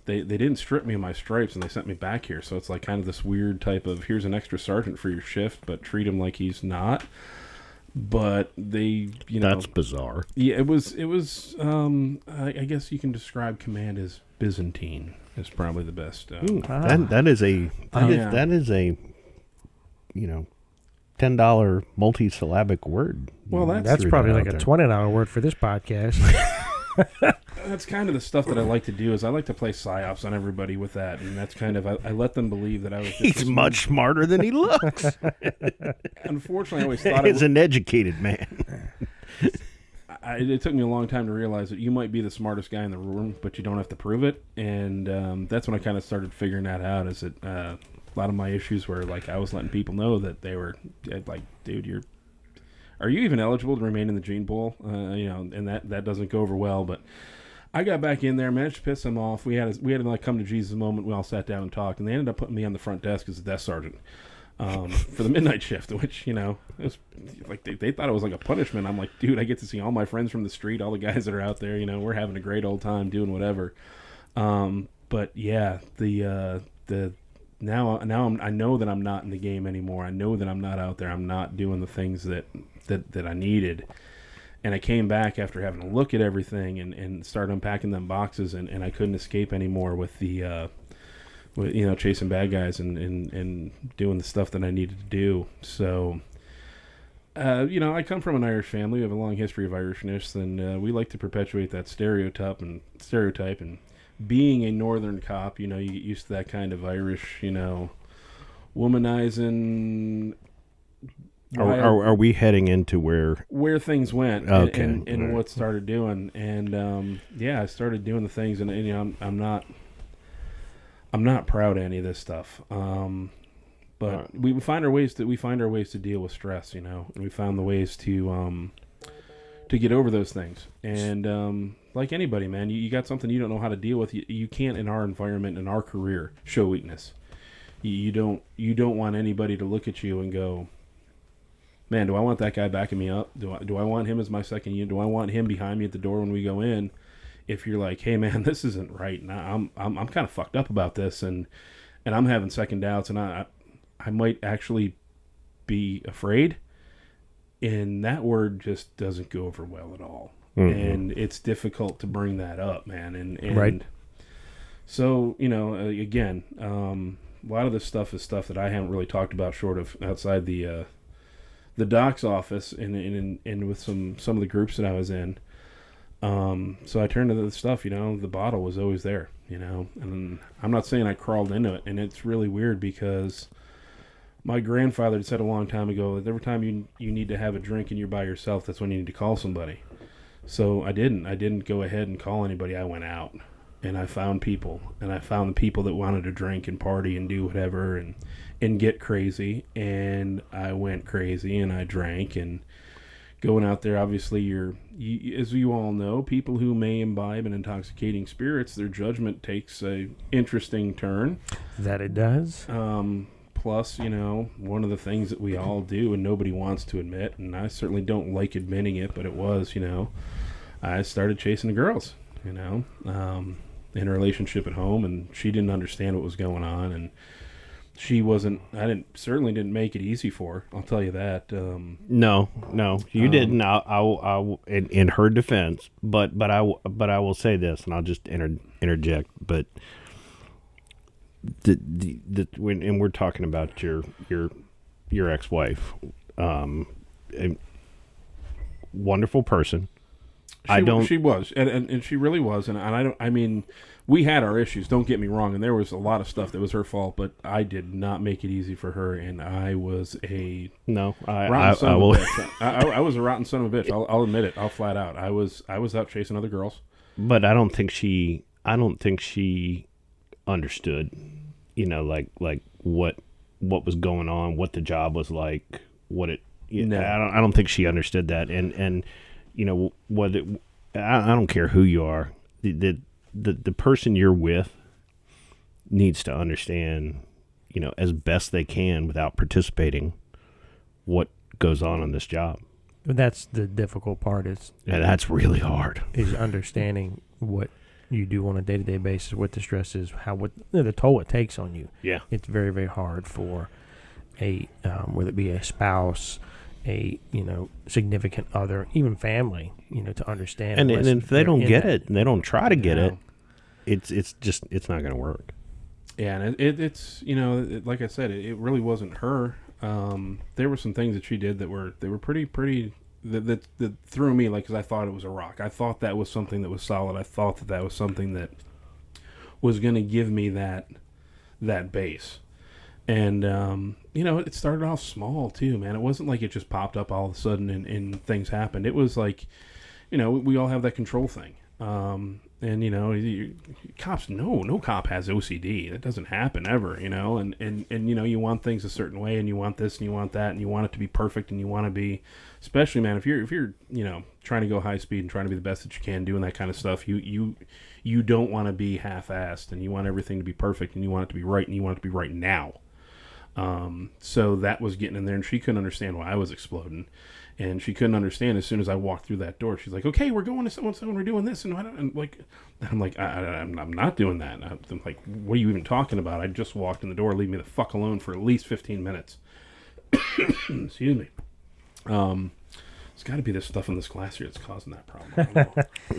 they didn't strip me of my stripes, and they sent me back here. So it's like kind of this weird type of, here's an extra sergeant for your shift, but treat him like he's not. But they, you know, that's bizarre. Yeah, it was. I guess you can describe command as Byzantine. Is probably the best. That is a you know, $10 multi-syllabic word. Well, that's probably like a $20 word for this podcast. That's kind of the stuff that I like to do. Is I like to play psyops on everybody with that, and that's kind of I let them believe that I was. He's much smarter than he looks. Unfortunately, I always thought he's an educated man. It took me a long time to realize that you might be the smartest guy in the room, but you don't have to prove it. And that's when I kind of started figuring that out. Is that a lot of my issues were like I was letting people know that they were like, dude, are you even eligible to remain in the gene pool? You know, and that doesn't go over well. But I got back in there, managed to piss them off. We had a like come to Jesus moment. We all sat down and talked, and they ended up putting me on the front desk as a desk sergeant for the midnight shift, which, you know, it was like they thought it was like a punishment. I'm like, dude, I get to see all my friends from the street, all the guys that are out there. You know, we're having a great old time doing whatever. But yeah, now I know that I'm not in the game anymore. I know that I'm not out there. I'm not doing the things that I needed. And I came back after having to look at everything and start unpacking them boxes, and I couldn't escape anymore with the you know, chasing bad guys and doing the stuff that I needed to do. So you know, I come from an Irish family. We have a long history of Irishness, and we like to perpetuate that stereotype and being a northern cop, you know, you get used to that kind of Irish, you know, womanizing. Are we heading into where things went? Okay. And what started doing, and yeah, I started doing the things, and you know, I'm not proud of any of this stuff. But we find our ways to deal with stress, you know, and we found the ways to get over those things. And like anybody, man, you got something you don't know how to deal with. You can't, in our environment, in our career, show weakness. You don't want anybody to look at you and go, man, do I want that guy backing me up? Do I want him as my second unit? Do I want him behind me at the door when we go in? If you're like, hey man, this isn't right, and I'm kind of fucked up about this, and I'm having second doubts, and I might actually be afraid, and that word just doesn't go over well at all. Mm-hmm. And it's difficult to bring that up, man. And right. So, you know, again, a lot of this stuff is stuff that I haven't really talked about short of outside the doc's office and with some of the groups that I was in. So I turned to the stuff, you know, the bottle was always there, you know, and I'm not saying I crawled into it, and it's really weird because my grandfather had said a long time ago that every time you need to have a drink and you're by yourself, that's when you need to call somebody. So I didn't go ahead and call anybody. I went out and I found people, and I found the people that wanted to drink and party and do whatever and get crazy. And I went crazy and I drank, and going out there, obviously as you all know, people who may imbibe an intoxicating spirits, their judgment takes a interesting turn. That it does. Plus, you know, one of the things that we all do and nobody wants to admit, and I certainly don't like admitting it, but it was, you know, I started chasing the girls, you know, in a relationship at home, and she didn't understand what was going on, and certainly didn't make it easy for her. I'll tell you that. No, you didn't. I in her defense, but I will say this, and I'll just interject, but when we're talking about your ex-wife, a wonderful person. She was, and she really was, and I mean, we had our issues. Don't get me wrong, and there was a lot of stuff that was her fault, but I did not make it easy for her, and I was a rotten son of a bitch. I was a rotten son of a bitch. I'll admit it. I'll flat out. I was out chasing other girls. But I don't think she understood, you know, like what was going on, what the job was like, what it. No. I don't think she understood that, and you know I don't care who you are. The person you're with needs to understand, as best they can without participating, what goes on in this job. But that's the difficult part is That's really hard. Is understanding what you do on a day-to-day basis, what the stress is, the toll it takes on you. Yeah. It's very, very hard for a whether it be a spouse, a significant other, even family, to understand. And if they don't get it and they don't try to get it, it's not going to work. Yeah, and it's like I said, it really wasn't her. There were some things that she did that were pretty that threw me, like, because I thought it was a rock. I thought that was something that was solid. I thought that was something that was going to give me that base. And it started off small too, man. It wasn't like it just popped up all of a sudden and things happened. It was like, we all have that control thing. Cops, no cop has OCD. That doesn't happen ever, and you want things a certain way, and you want this and you want that, and you want it to be perfect, and you want to be, especially, man, if you're trying to go high speed and trying to be the best that you can, doing that kind of stuff, you don't want to be half-assed, and you want everything to be perfect, and you want it to be right, and you want it to be right now. So that was getting in there, and she couldn't understand why I was exploding. And she couldn't understand as soon as I walked through that door. She's like, "Okay, we're going to someone. We're doing this." And I'm like, I'm not doing that. I'm like, "What are you even talking about? I just walked in the door. Leave me the fuck alone for at least 15 minutes." Excuse me. It's got to be this stuff in this glass here that's causing that problem.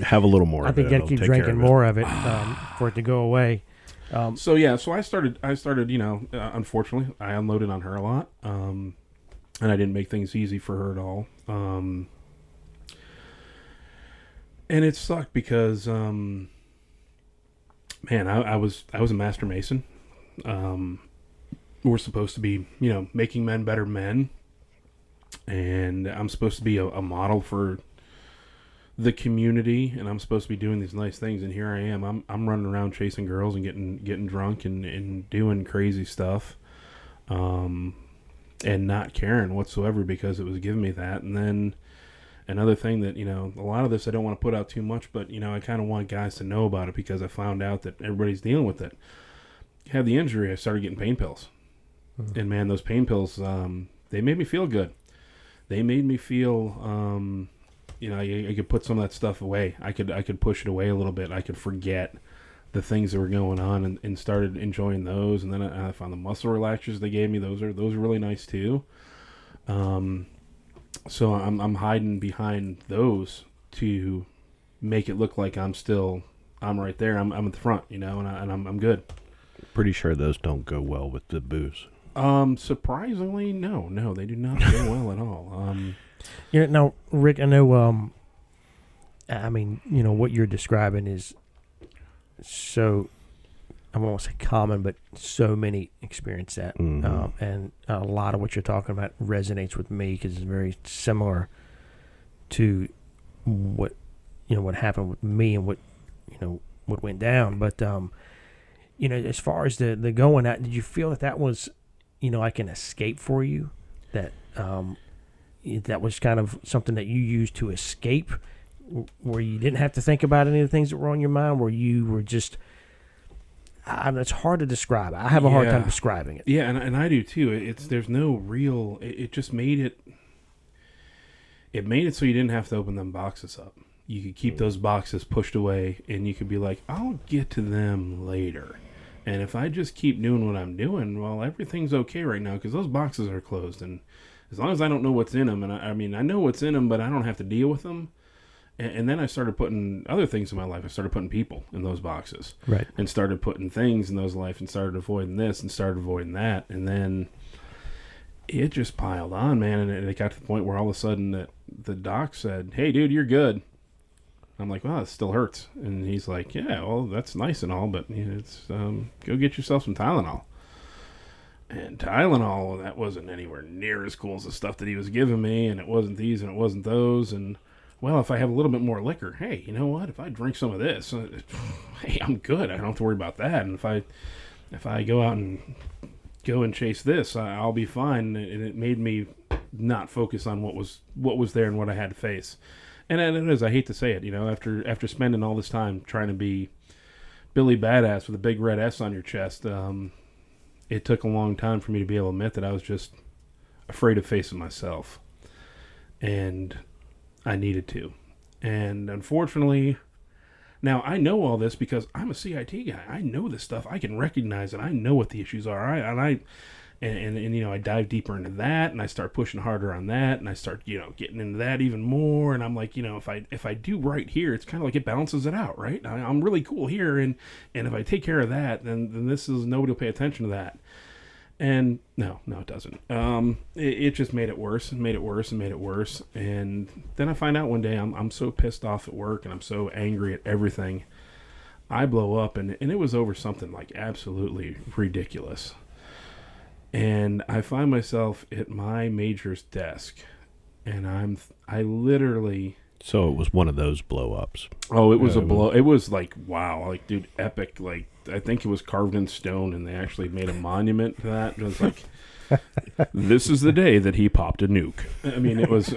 Have a little more. I think you got to keep drinking more of it for it to go away. So I started. Unfortunately, I unloaded on her a lot. And I didn't make things easy for her at all. And it sucked because, man, I was a master mason. We're supposed to be, making men better men. And I'm supposed to be a model for the community. And I'm supposed to be doing these nice things. And here I am. I'm running around chasing girls and getting drunk and doing crazy stuff. And not caring whatsoever because it was giving me that. And then another thing that, a lot of this I don't want to put out too much, but, I kind of want guys to know about it because I found out that everybody's dealing with it. I had the injury, I started getting pain pills. Mm-hmm. And, man, those pain pills, they made me feel good. They made me feel, I could put some of that stuff away. I could push it away a little bit. I could forget the things that were going on and started enjoying those. And then I found the muscle relaxers they gave me. Those are really nice too. So I'm hiding behind those to make it look like I'm right there. I'm at the front, and I'm good. Pretty sure those don't go well with the booze. Surprisingly, no, they do not go well at all. Now, Rick, I know, what you're describing is so, I won't say common, but so many experience that. Mm-hmm. And a lot of what you're talking about resonates with me because it's very similar to what happened with me and what went down. But, as far as the going out, did you feel that was, like an escape for you? That that was kind of something that you used to escape, where you didn't have to think about any of the things that were on your mind, where you were just, it's hard to describe. I have a hard time describing it. Yeah, and I do too. There's no real, it just made it so you didn't have to open them boxes up. You could keep those boxes pushed away, and you could be like, I'll get to them later. And if I just keep doing what I'm doing, well, everything's okay right now because those boxes are closed. And as long as I don't know what's in them, and I know what's in them, but I don't have to deal with them. And then I started putting other things in my life. I started putting people in those boxes. Right. And started putting things in those life and started avoiding this and started avoiding that. And then it just piled on, man. And it got to the point where all of a sudden the doc said, "Hey, dude, you're good." I'm like, "Wow, it still hurts." And he's like, "Yeah, well, that's nice and all, but it's go get yourself some Tylenol." And Tylenol, that wasn't anywhere near as cool as the stuff that he was giving me. And it wasn't these and it wasn't those. And well, if I have a little bit more liquor, hey, you know what? If I drink some of this, hey, I'm good. I don't have to worry about that. And if I go out and go and chase this, I'll be fine. And it made me not focus on what was there and what I had to face. And it is. I hate to say it. After spending all this time trying to be Billy Badass with a big red S on your chest, it took a long time for me to be able to admit that I was just afraid of facing myself, and I needed to. And unfortunately, now I know all this because I'm a CIT guy. I know this stuff. I can recognize it. I know what the issues are. And I dive deeper into that, and I start pushing harder on that, and I start getting into that even more. And I'm like, if I do right here, it's kind of like it balances it out, right? I'm really cool here, and if I take care of that, then this is nobody will pay attention to that. And no, it doesn't. It just made it worse and made it worse and made it worse. And then I find out one day I'm so pissed off at work, and I'm so angry at everything. I blow up, and it was over something like absolutely ridiculous. And I find myself at my major's desk, and I literally. So it was one of those blow-ups. Oh, it was a blow. It was like, wow, like, dude, epic. Like, I think it was carved in stone, and they actually made a monument to that. It was like, this is the day that he popped a nuke. I mean, it was.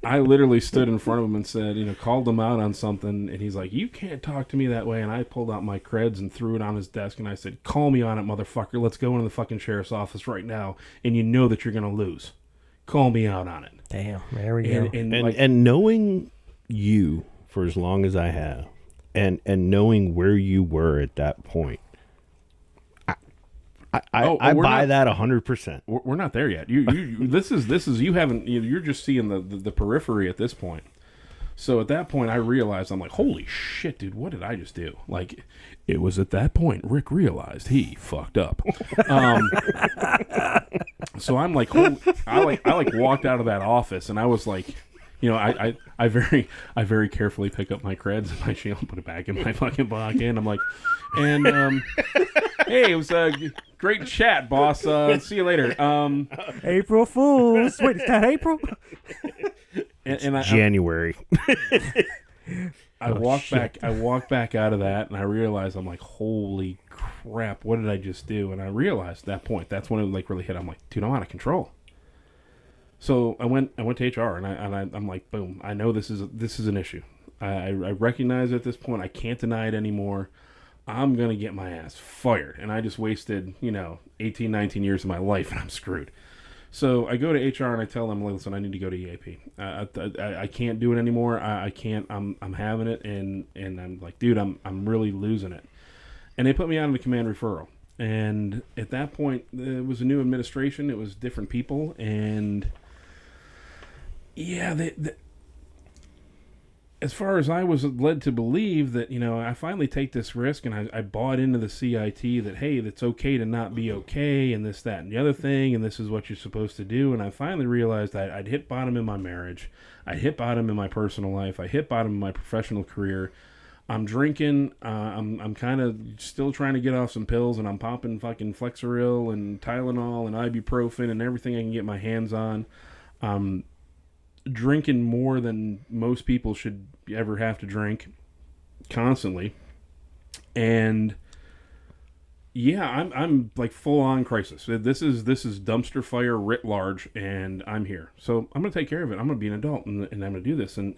I literally stood in front of him and said, called him out on something, and he's like, you can't talk to me that way. And I pulled out my creds and threw it on his desk, and I said, call me on it, motherfucker. Let's go into the fucking sheriff's office right now, and you know that you're going to lose. Call me out on it. Damn, there we go. And knowing you for as long as I have, and knowing where you were at that point, I buy that 100%. We're not there yet. This is you haven't. You're just seeing the periphery at this point. So at that point, I realized, I'm like, holy shit, dude, what did I just do? Like, it was at that point Rick realized he fucked up. So I'm like, I walked out of that office, and I was like, I very carefully pick up my creds and my shield, put it back in my fucking pocket, and I'm like, hey, it was a great chat, boss. See you later. April Fools. Wait, is that April? January. I walked back out of that, and I realized, I'm like, holy crap, what did I just do? And I realized at that point, that's when it like really hit. I'm like, dude, I'm out of control. So I went to HR, and I'm like, boom, I know this is an issue. I recognize at this point, I can't deny it anymore. I'm going to get my ass fired. And I just wasted, 18, 19 years of my life, and I'm screwed. So I go to HR, and I tell them, listen, I need to go to EAP. I can't do it anymore. I can't. I'm having it, and I'm like, dude, I'm really losing it. And they put me on the command referral. And at that point, it was a new administration. It was different people, and yeah, as far as I was led to believe that, I finally take this risk, and I bought into the CIT that, hey, it's okay to not be okay, and this, that, and the other thing, and this is what you're supposed to do. And I finally realized that I'd hit bottom in my marriage. I'd hit bottom in my personal life. I hit bottom in my professional career. I'm drinking. I'm kind of still trying to get off some pills, and I'm popping fucking Flexeril and Tylenol and ibuprofen and everything I can get my hands on. Drinking more than most people should ever have to drink constantly. And yeah, I'm like full on crisis. This is dumpster fire writ large, and I'm here. So I'm going to take care of it. I'm going to be an adult, and I'm going to do this. And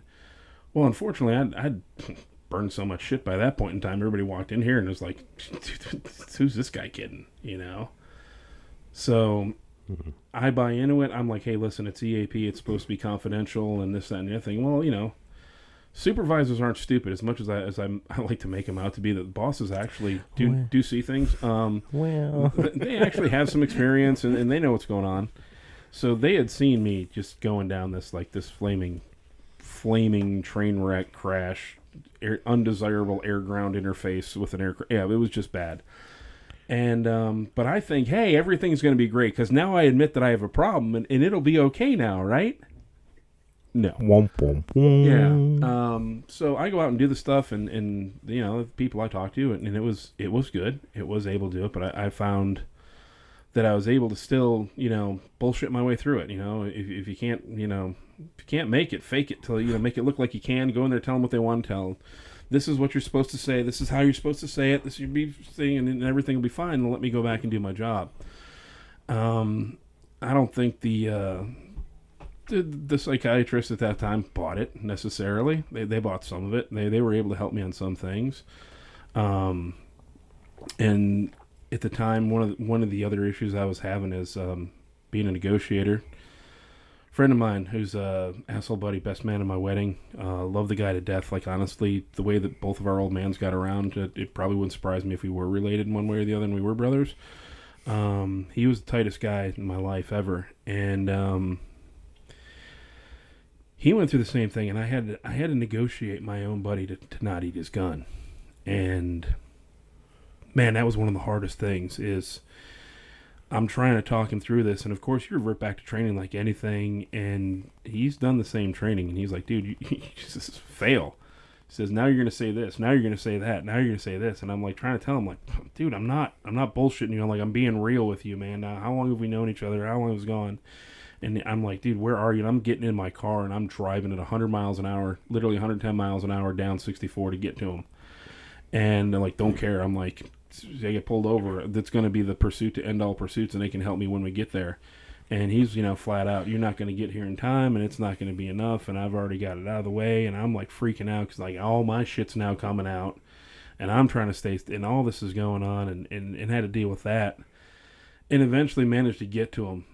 well, unfortunately, I'd burned so much shit by that point in time. Everybody walked in here and was like, who's this guy kidding? So I buy into it. I'm like, hey, listen, it's EAP. It's supposed to be confidential and this, that, and the other thing. Well, supervisors aren't stupid as much as I like to make them out to be. That the bosses actually do see things. Well, they actually have some experience, and they know what's going on. So they had seen me just going down this flaming train wreck crash, undesirable air-ground interface with an aircraft. Yeah, it was just bad. And but I think, hey, everything's going to be great because now I admit that I have a problem, and it'll be okay now, right? No. Yeah. So I go out and do the stuff, and the people I talk to, and it was good. It was able to do it, but I found that I was able to still, bullshit my way through it. If you can't, if you can't make it, fake it till make it look like you can. Go in there, tell them what they want to tell. This is what you're supposed to say. This is how you're supposed to say it. This should be saying, and everything will be fine. And let me go back and do my job. I don't think the the psychiatrist at that time bought it necessarily. They bought some of it. They were able to help me on some things. And at the time, one of the other issues I was having is being a negotiator. Friend of mine who's a asshole buddy, best man at my wedding, love the guy to death. Like, honestly, the way that both of our old mans got around, it probably wouldn't surprise me if we were related in one way or the other and we were brothers. He was the tightest guy in my life ever, and he went through the same thing, and I had to negotiate my own buddy to not eat his gun. And man, that was one of the hardest things. Is I'm trying to talk him through this, and of course you revert back to training like anything, and he's done the same training, and he's like, dude, you just fail. He says, now you're going to say this, now you're going to say that, now you're going to say this, and I'm like trying to tell him, like, dude, I'm not bullshitting you. I'm like, I'm being real with you, man. Now, how long have we known each other? How long has it gone? And I'm like, dude, where are you? And I'm getting in my car, and I'm driving at 100 miles an hour, literally 110 miles an hour down 64 to get to him. And they're like, don't care. I'm like, they get pulled over. That's going to be the pursuit to end all pursuits, and they can help me when we get there. And he's, flat out, you're not going to get here in time, and it's not going to be enough, and I've already got it out of the way. And I'm like freaking out because like all my shit's now coming out, and I'm trying to stay, and all this is going on, and had to deal with that. And eventually managed to get to him.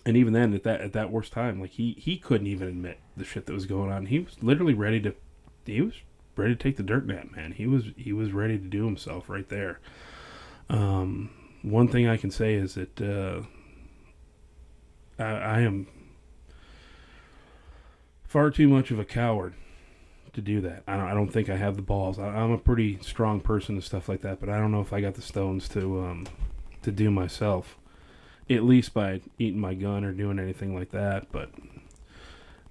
And even then, at that worst time, like he couldn't even admit the shit that was going on. He was literally ready to take the dirt nap, man. He was ready to do himself right there. One thing I can say is that I am far too much of a coward to do that. I don't think I have the balls. I'm a pretty strong person and stuff like that, but I don't know if I got the stones to do myself. At least by eating my gun or doing anything like that. But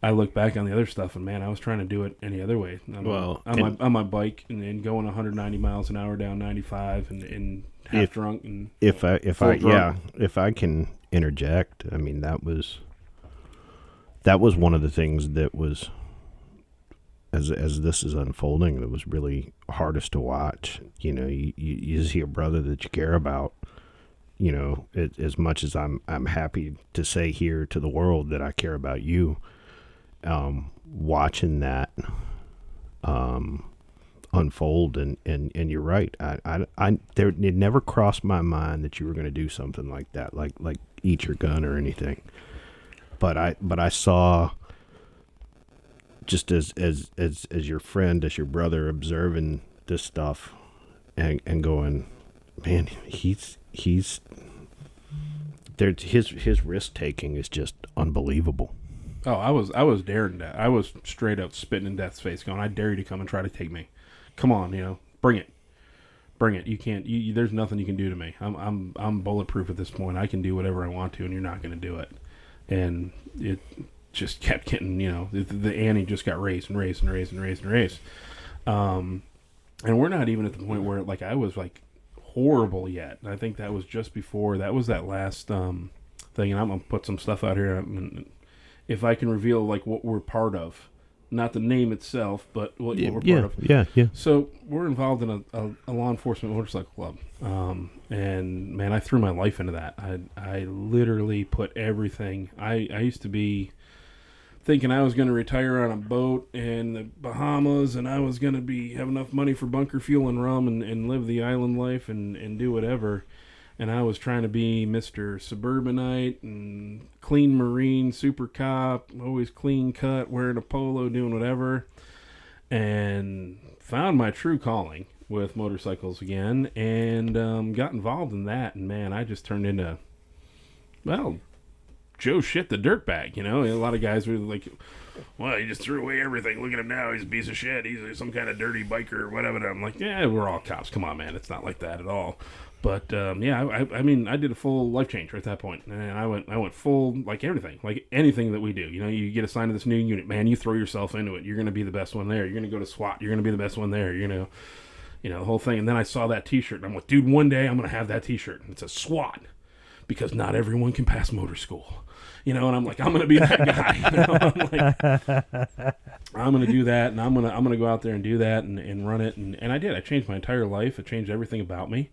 I look back on the other stuff, and man, I was trying to do it any other way. On my bike and going 190 miles an hour down 95 and half drunk and if I can interject, I mean that was one of the things that was as this is unfolding that was really hardest to watch. You see a brother that you care about. As much as I'm happy to say here to the world that I care about you, watching that unfold, and you're right. It never crossed my mind that you were going to do something like that, like eat your gun or anything. But I saw, just as your friend, as your brother, observing this stuff and going, man, he's there. His risk taking is just unbelievable. Oh, I was daring that. I was straight up spitting in death's face, going, "I dare you to come and try to take me. Come on, bring it. You can't. There's nothing you can do to me. I'm bulletproof at this point. I can do whatever I want to, and you're not going to do it." And it just kept getting, the ante just got raised and raised and raised and raised and raised. And we're not even at the point where like I was like horrible yet. I think that was just before. That was that last thing, and I'm gonna put some stuff out here. If I can reveal like what we're part of, not the name itself, but what we're part of. Yeah. So we're involved in a law enforcement motorcycle club, and man, I threw my life into that. I literally put everything. I used to be thinking I was going to retire on a boat in the Bahamas, and I was going to have enough money for bunker fuel and rum and live the island life and do whatever. And I was trying to be Mr. Suburbanite and clean Marine, super cop, always clean cut, wearing a polo, doing whatever. And found my true calling with motorcycles again and got involved in that. And man, I just turned into, well, Joe shit the dirtbag, A lot of guys were like, well, he just threw away everything. Look at him now. He's a piece of shit. He's some kind of dirty biker or whatever. And I'm like, yeah, we're all cops. Come on, man. It's not like that at all. But, I did a full life change right at that point. And I went full, like everything, like anything that we do. You get assigned to this new unit, man, you throw yourself into it. You're going to be the best one there. You're going to go to SWAT. You're going to be the best one there, the whole thing. And then I saw that t-shirt and I'm like, dude, one day I'm going to have that t-shirt. And it says SWAT because not everyone can pass motor school. And I'm like, I'm going to be that guy. I'm like, I'm going to do that, and I'm going to go out there and do that and run it. And I did. I changed my entire life. It changed everything about me.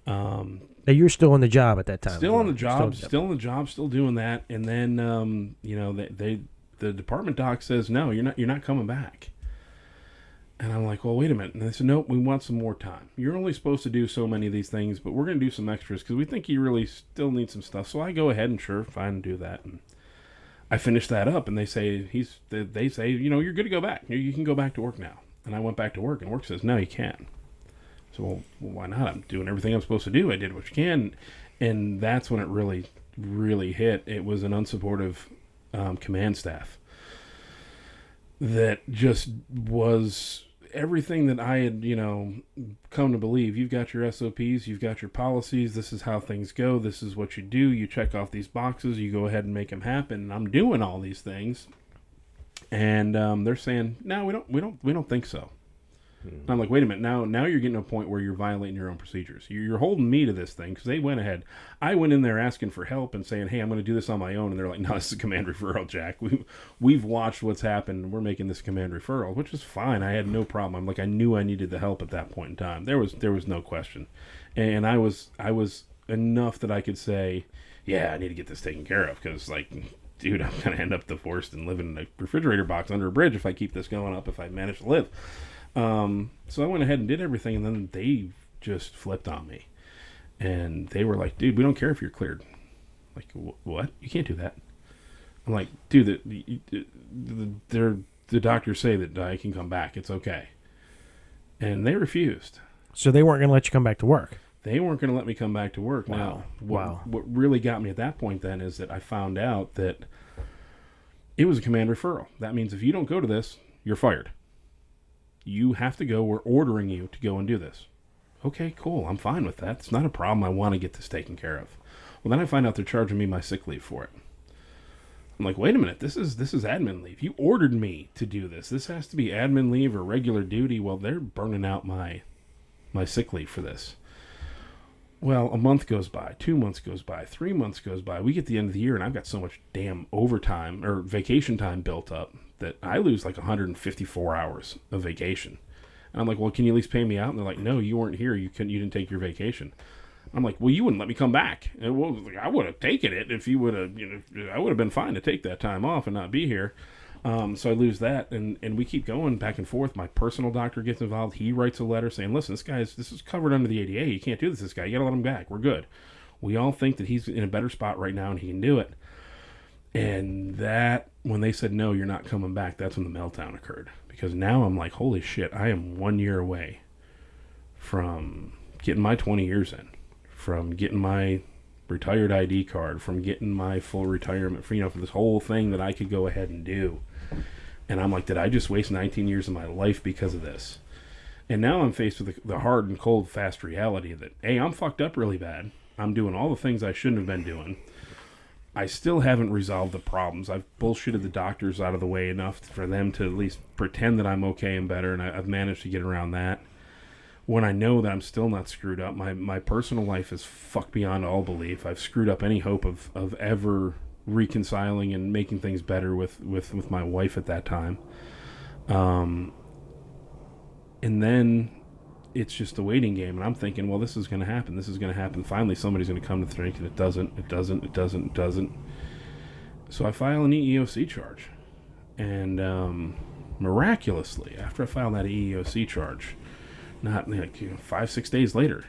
You're still on the job at that time. Still on the job, still doing that. And then, the department doc says, no, you're not coming back. And I'm like, well, wait a minute. And they said, nope, we want some more time. You're only supposed to do so many of these things, but we're going to do some extras because we think you really still need some stuff. So I go ahead and sure, fine, do that. And I finish that up, and they say, you're good to go back. You can go back to work now. And I went back to work, and work says, no, you can't. So, well, why not? I'm doing everything I'm supposed to do. I did what you can. And that's when it really, really hit. It was an unsupportive command staff that just was everything that I had, come to believe. You've got your SOPs, you've got your policies, this is how things go, this is what you do, you check off these boxes, you go ahead and make them happen. And I'm doing all these things. And they're saying, no, we don't think so. And I'm like, wait a minute, now you're getting to a point where you're violating your own procedures. You're holding me to this thing because they went ahead. I went in there asking for help and saying, hey, I'm going to do this on my own. And they're like, no, this is a command referral, Jack. We've watched what's happened. And we're making this command referral, which is fine. I had no problem. I'm like, I knew I needed the help at that point in time. There was no question. And I was enough that I could say, yeah, I need to get this taken care of because, like, dude, I'm going to end up divorced and living in a refrigerator box under a bridge if I keep this going up, if I manage to live. So I went ahead and did everything, and then they just flipped on me. And they were like, dude, we don't care if you're cleared. Like, what? You can't do that. I'm like, dude, the doctors say that I can come back. It's okay. And they refused. So they weren't going to let you come back to work? They weren't going to let me come back to work. Wow. Now, what really got me at that point then is that I found out that it was a command referral. That means if you don't go to this, you're fired. You have to go. We're ordering you to go and do this. Okay, cool. I'm fine with that. It's not a problem. I want to get this taken care of. Well, then I find out they're charging me my sick leave for it. I'm like, wait a minute. This is admin leave. You ordered me to do this. This has to be admin leave or regular duty. Well, they're burning out my sick leave for this. Well, a month goes by, 2 months goes by, 3 months goes by. We get to the end of the year, and I've got so much damn overtime or vacation time built up that I lose like 154 hours of vacation. And I'm like, well, can you at least pay me out? And they're like, no, you weren't here. You didn't take your vacation. I'm like, well, you wouldn't let me come back. And well, I would have taken it if you would have, I would have been fine to take that time off and not be here. So I lose that, and we keep going back and forth. My personal doctor gets involved. He writes a letter saying, listen, this is covered under the ADA. You can't do this guy. You got to let him back. We're good. We all think that he's in a better spot right now and he can do it. And that, when they said, no, you're not coming back, that's when the meltdown occurred. Because now I'm like, holy shit, I am 1 year away from getting my 20 years in, from getting my retired ID card, from getting my full retirement, for this whole thing that I could go ahead and do. And I'm like, did I just waste 19 years of my life because of this? And now I'm faced with the hard and cold, fast reality that, A, I'm fucked up really bad. I'm doing all the things I shouldn't have been doing. I still haven't resolved the problems. I've bullshitted the doctors out of the way enough for them to at least pretend that I'm okay and better, and I've managed to get around that. When I know that I'm still not screwed up, my personal life is fucked beyond all belief. I've screwed up any hope of ever reconciling and making things better with my wife at that time. And then it's just a waiting game, and I'm thinking, well, this is going to happen. This is going to happen. Finally, somebody's going to come to the drink, and it doesn't. So I file an EEOC charge. And miraculously, after I file that EEOC charge, not 5-6 days later,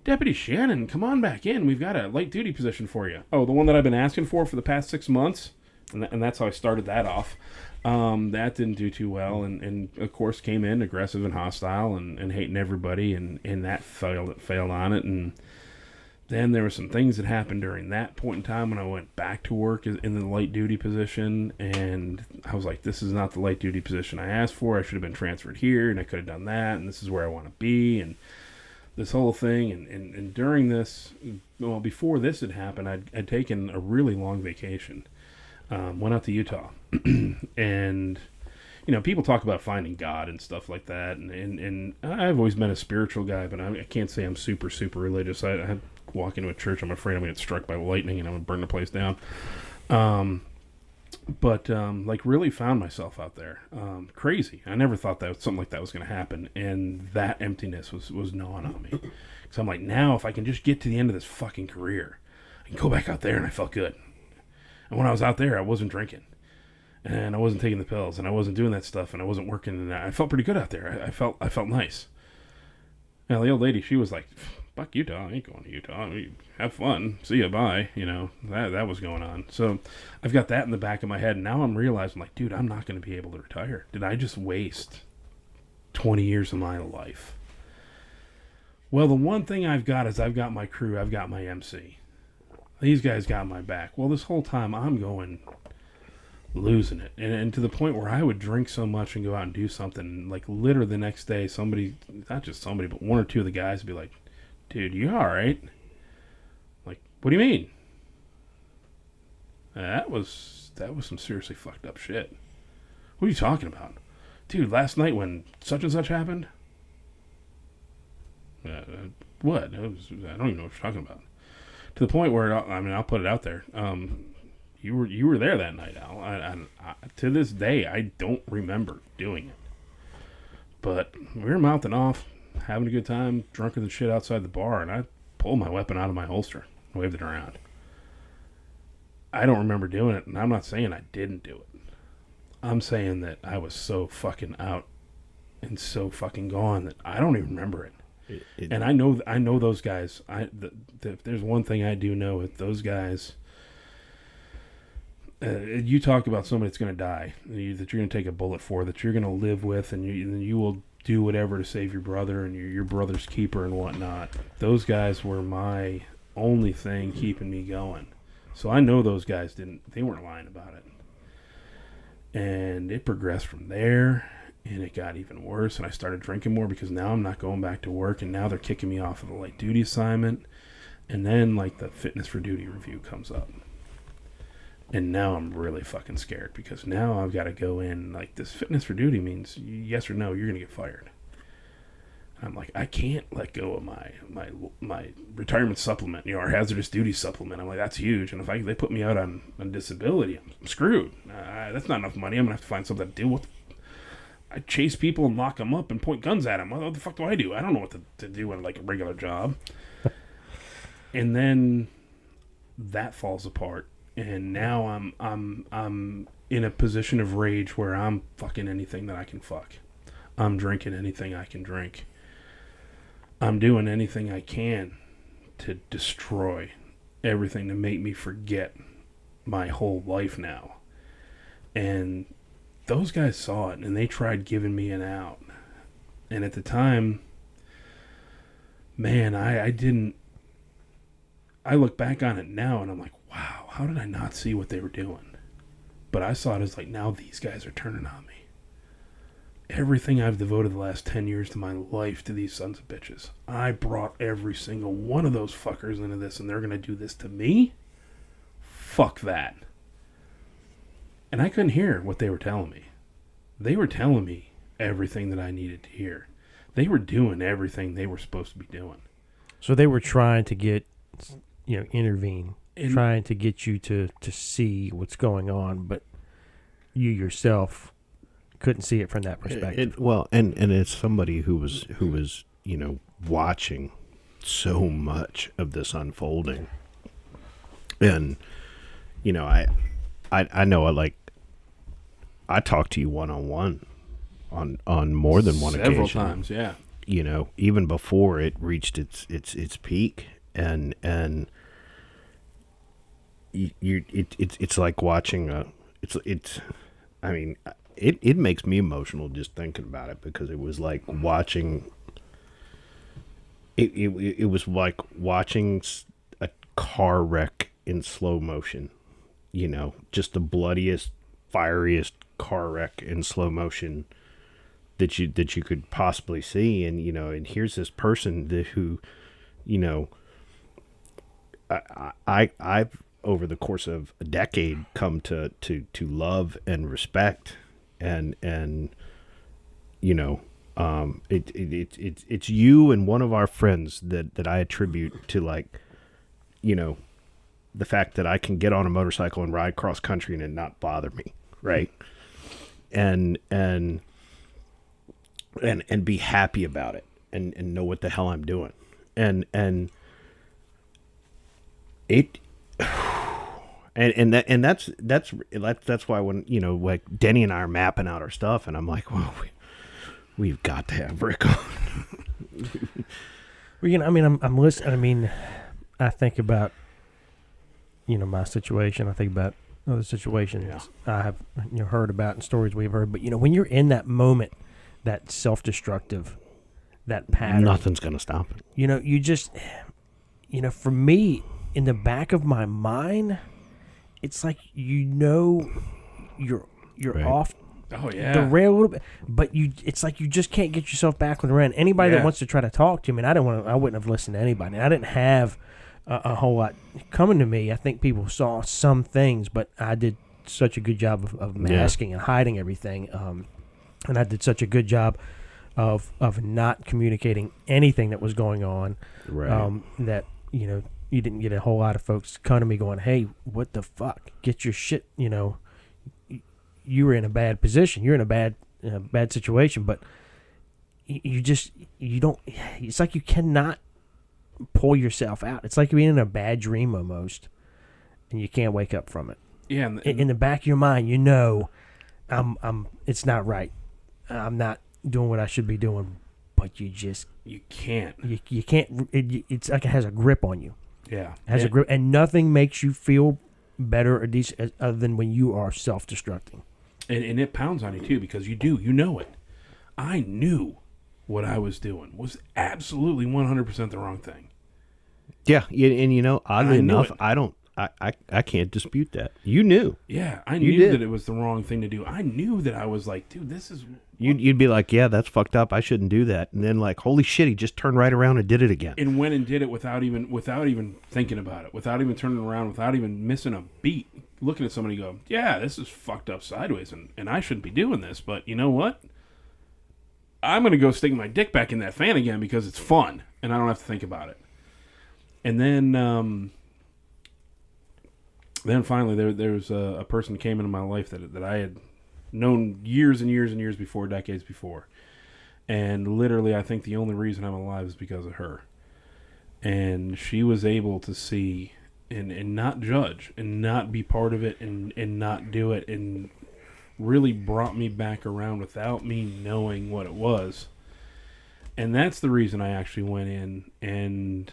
Deputy Shannon, come on back in. We've got a light duty position for you. Oh, the one that I've been asking for the past 6 months? And that's how I started that off. That didn't do too well, and of course came in aggressive and hostile and hating everybody, and that failed on it. And then there were some things that happened during that point in time when I went back to work in the light duty position, and I was like, this is not the light duty position I asked for. I should have been transferred here, and I could have done that, and this is where I want to be, and this whole thing. And during this, well, before this had happened, I'd taken a really long vacation. Went out to Utah, and people talk about finding God and stuff like that, and I've always been a spiritual guy, but I can't say I'm super religious. I walk into a church, I'm afraid I'm going to get struck by lightning and I'm going to burn the place down. But like really found myself out there. Crazy. I never thought that something like that was going to happen, and that emptiness was gnawing on me. So I'm like, now if I can just get to the end of this fucking career, I can go back out there, and I felt good. And when I was out there, I wasn't drinking, and I wasn't taking the pills, and I wasn't doing that stuff, and I wasn't working, and I felt pretty good out there. I felt nice. Now the old lady, she was like, "Fuck Utah, I ain't going to Utah. Have fun. See ya, bye." You know, that was going on. So I've got that in the back of my head, and now I'm realizing, like, dude, I'm not going to be able to retire. Did I just waste 20 years of my life? Well, the one thing I've got is I've got my crew, I've got my MC. These guys got my back. Well, this whole time I'm going losing it, and to the point where I would drink so much and go out and do something, like literally the next day, somebody, not just somebody, but one or two of the guys would be like, "Dude, you all right?" Like, "What do you mean?" That was some seriously fucked up shit. "What are you talking about?" "Dude, last night when such and such happened." What? I don't even know what you're talking about. To the point where, I mean, I'll put it out there. You were there that night, Al. I, to this day, I don't remember doing it. But we were mouthing off, having a good time, drunker than shit outside the bar, and I pulled my weapon out of my holster and waved it around. I don't remember doing it, and I'm not saying I didn't do it. I'm saying that I was so fucking out and so fucking gone that I don't even remember it. And I know those guys. If there's one thing I do know with those guys, you talk about somebody that's going to die, that you're going to take a bullet for, that you're going to live with, and you will do whatever to save your brother and your brother's keeper and whatnot. Those guys were my only thing keeping me going. So I know those guys they weren't lying about it. And it progressed from there. And it got even worse, and I started drinking more because now I'm not going back to work, and now they're kicking me off of the light duty assignment. And then, like, the fitness for duty review comes up. And now I'm really fucking scared because now I've got to go in, like, this fitness for duty means yes or no, you're going to get fired. I'm like, I can't let go of my retirement supplement, our hazardous duty supplement. I'm like, that's huge. And if they put me out on disability, I'm screwed. That's not enough money. I'm going to have to find something to deal with. I chase people and lock them up and point guns at them. What the fuck do I do? I don't know what to do in like a regular job. And then that falls apart, and now I'm in a position of rage where I'm fucking anything that I can fuck. I'm drinking anything I can drink. I'm doing anything I can to destroy everything to make me forget my whole life now. And those guys saw it, and they tried giving me an out. And at the time, man, I didn't. I look back on it now, and I'm like, wow, how did I not see what they were doing? But I saw it as like, now these guys are turning on me. Everything I've devoted the last 10 years to my life to these sons of bitches. I brought every single one of those fuckers into this, and they're going to do this to me? Fuck that. And I couldn't hear what they were telling me. They were telling me everything that I needed to hear. They were doing everything they were supposed to be doing. So they were trying to get, intervene, trying to get you to see what's going on, but you yourself couldn't see it from that perspective. And it's somebody who was watching so much of this unfolding, and I know I talked to you one-on-one on more than one occasion. Several times, yeah. Even before it reached its peak, and it's like watching it makes me emotional just thinking about it, because it was like watching it was like watching a car wreck in slow motion. Just the bloodiest, fieriest car wreck in slow motion that you could possibly see. And here's this person who I've over the course of a decade come to love and respect, and it's you and one of our friends that I attribute to the fact that I can get on a motorcycle and ride cross country and it not bother me, right? And be happy about it and know what the hell I'm doing. And it and that's why when, you know, like Denny and I are mapping out our stuff and I'm like, well, we've got to have Rick on. Well, you know, I mean, I'm listening. I mean, I think about, you know, my situation. I think about other situations I have, you know, heard about and stories we've heard. But, you know, when you're in that moment, that self-destructive, that pattern. Nothing's going to stop it. You know, you just, you know, for me, in the back of my mind, it's like, you know, you're right. off Oh yeah, the rail a little bit, but it's like you just can't get yourself back on the rail. Anybody that wants to try to talk to me, and I wouldn't have listened to anybody. I didn't have a whole lot coming to me. I think people saw some things, but I did such a good job of masking and hiding everything. And I did such a good job of not communicating anything that was going on. Right. That, you know, you didn't get a whole lot of folks come to me going, "Hey, what the fuck? Get your shit," you know. You were in a bad position. You're in a bad situation, but you don't. It's like you cannot pull yourself out. It's like you're in a bad dream almost, and you can't wake up from it. Yeah, and in the back of your mind, you know, it's not right. I'm not doing what I should be doing, but you can't. You can't. It's like it has a grip on you. Yeah, it has a grip, and nothing makes you feel better or decent other than when you are self-destructing. And it pounds on you too, because you know it. I knew what I was doing was absolutely 100% the wrong thing. Yeah, and you know, oddly enough, it. I can't dispute that. You knew. Yeah, I knew that it was the wrong thing to do. I knew that I was like, dude, this is. You'd be like, yeah, that's fucked up. I shouldn't do that. And then like, holy shit, he just turned right around and did it again. And went and did it without even thinking about it, without even turning around, without even missing a beat. Looking at somebody go, yeah, this is fucked up sideways, and I shouldn't be doing this. But you know what? I'm going to go stick my dick back in that fan again because it's fun, and I don't have to think about it. And then finally, there's a person came into my life that I had known years and years and years before, decades before. And literally, I think the only reason I'm alive is because of her. And she was able to see and not judge and not be part of it and not do it, and really brought me back around without me knowing what it was. And that's the reason I actually went in and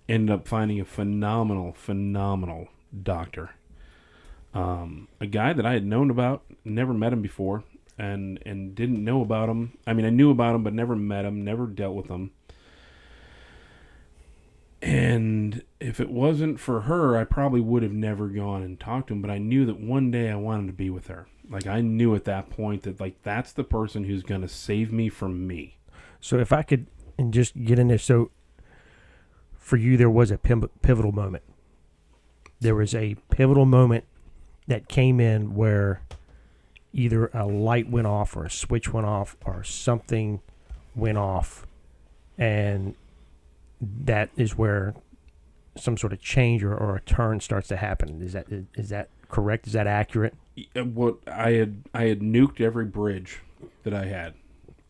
ended up finding a phenomenal doctor. A guy that I had known about, never met him before, and didn't know about him. I mean, I knew about him, but never met him, never dealt with him. And if it wasn't for her, I probably would have never gone and talked to him, but I knew that one day I wanted to be with her. Like, I knew at that point that, like, that's the person who's going to save me from me. So if I could and just get in there. So for you, there was a pivotal moment. There was a pivotal moment that came in where either a light went off or a switch went off or something went off, and that is where some sort of change or a turn starts to happen. Is that correct? Is that accurate? What I had nuked every bridge that I had.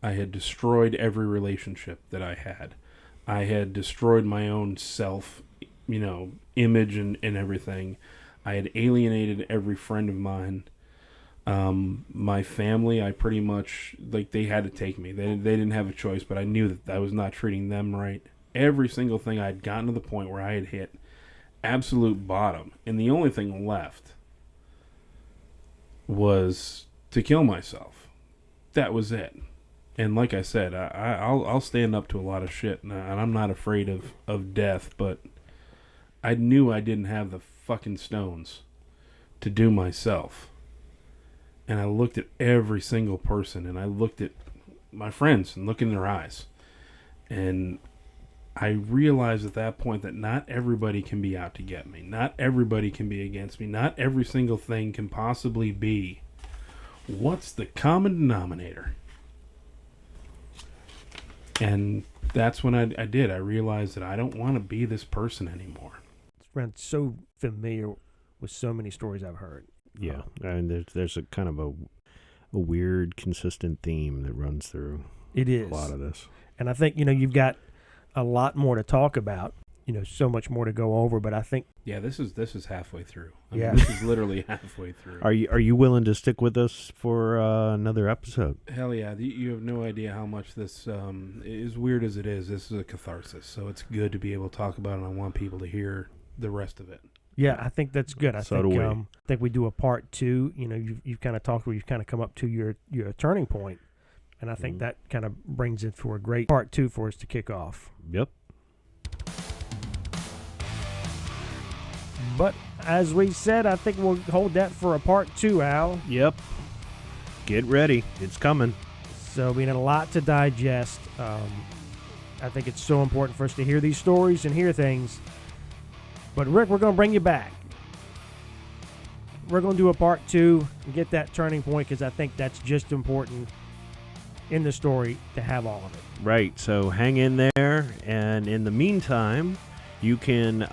I had destroyed every relationship that I had. I had destroyed my own self, image and everything. I had alienated every friend of mine. My family, I pretty much, they had to take me. They didn't have a choice, but I knew that I was not treating them right. Every single thing, I had gotten to the point where I had hit absolute bottom. And the only thing left was to kill myself. That was it. And like I said, I'll stand up to a lot of shit, and I'm not afraid of death, but I knew I didn't have the fucking stones to do myself. And I looked at every single person, and I looked at my friends and looked in their eyes. And I realized at that point that not everybody can be out to get me. Not everybody can be against me. Not every single thing can possibly be. What's the common denominator? And that's when I did. I realized that I don't want to be this person anymore. been so familiar with so many stories I've heard. Yeah, and there's a kind of a weird, consistent theme that runs through It is a lot of this. And I think, you've got a lot more to talk about, so much more to go over, but I think... Yeah, this is halfway through. Yeah. This is literally halfway through. Are you willing to stick with us for another episode? Hell yeah. You have no idea how much this, as weird as it is, this is a catharsis. So it's good to be able to talk about it, and I want people to hear the rest of it. Yeah, I think that's good. I So think we do a part 2. You've kind of talked where you've kind of come up to your turning point, and I think that kind of brings it for a great part 2 for us to kick off. Yep. But as we said, I think we'll hold that for a part 2, Al. Yep. Get ready. It's coming. So, a lot to digest. I think it's so important for us to hear these stories and hear things. But, Rick, we're going to bring you back. We're going to do a part 2 and get that turning point, because I think that's just important in the story to have all of it. Right. So hang in there. And in the meantime, you can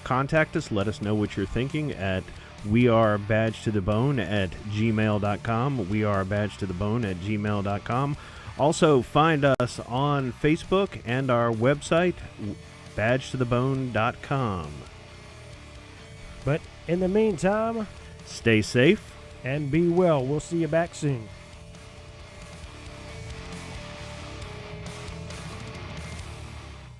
contact us. Let us know what you're thinking at wearebadgetothebone@gmail.com. wearebadgetothebone@gmail.com. Also, find us on Facebook and our website, badgetothebone.com. But in the meantime, Stay safe. and be well. We'll see you back soon.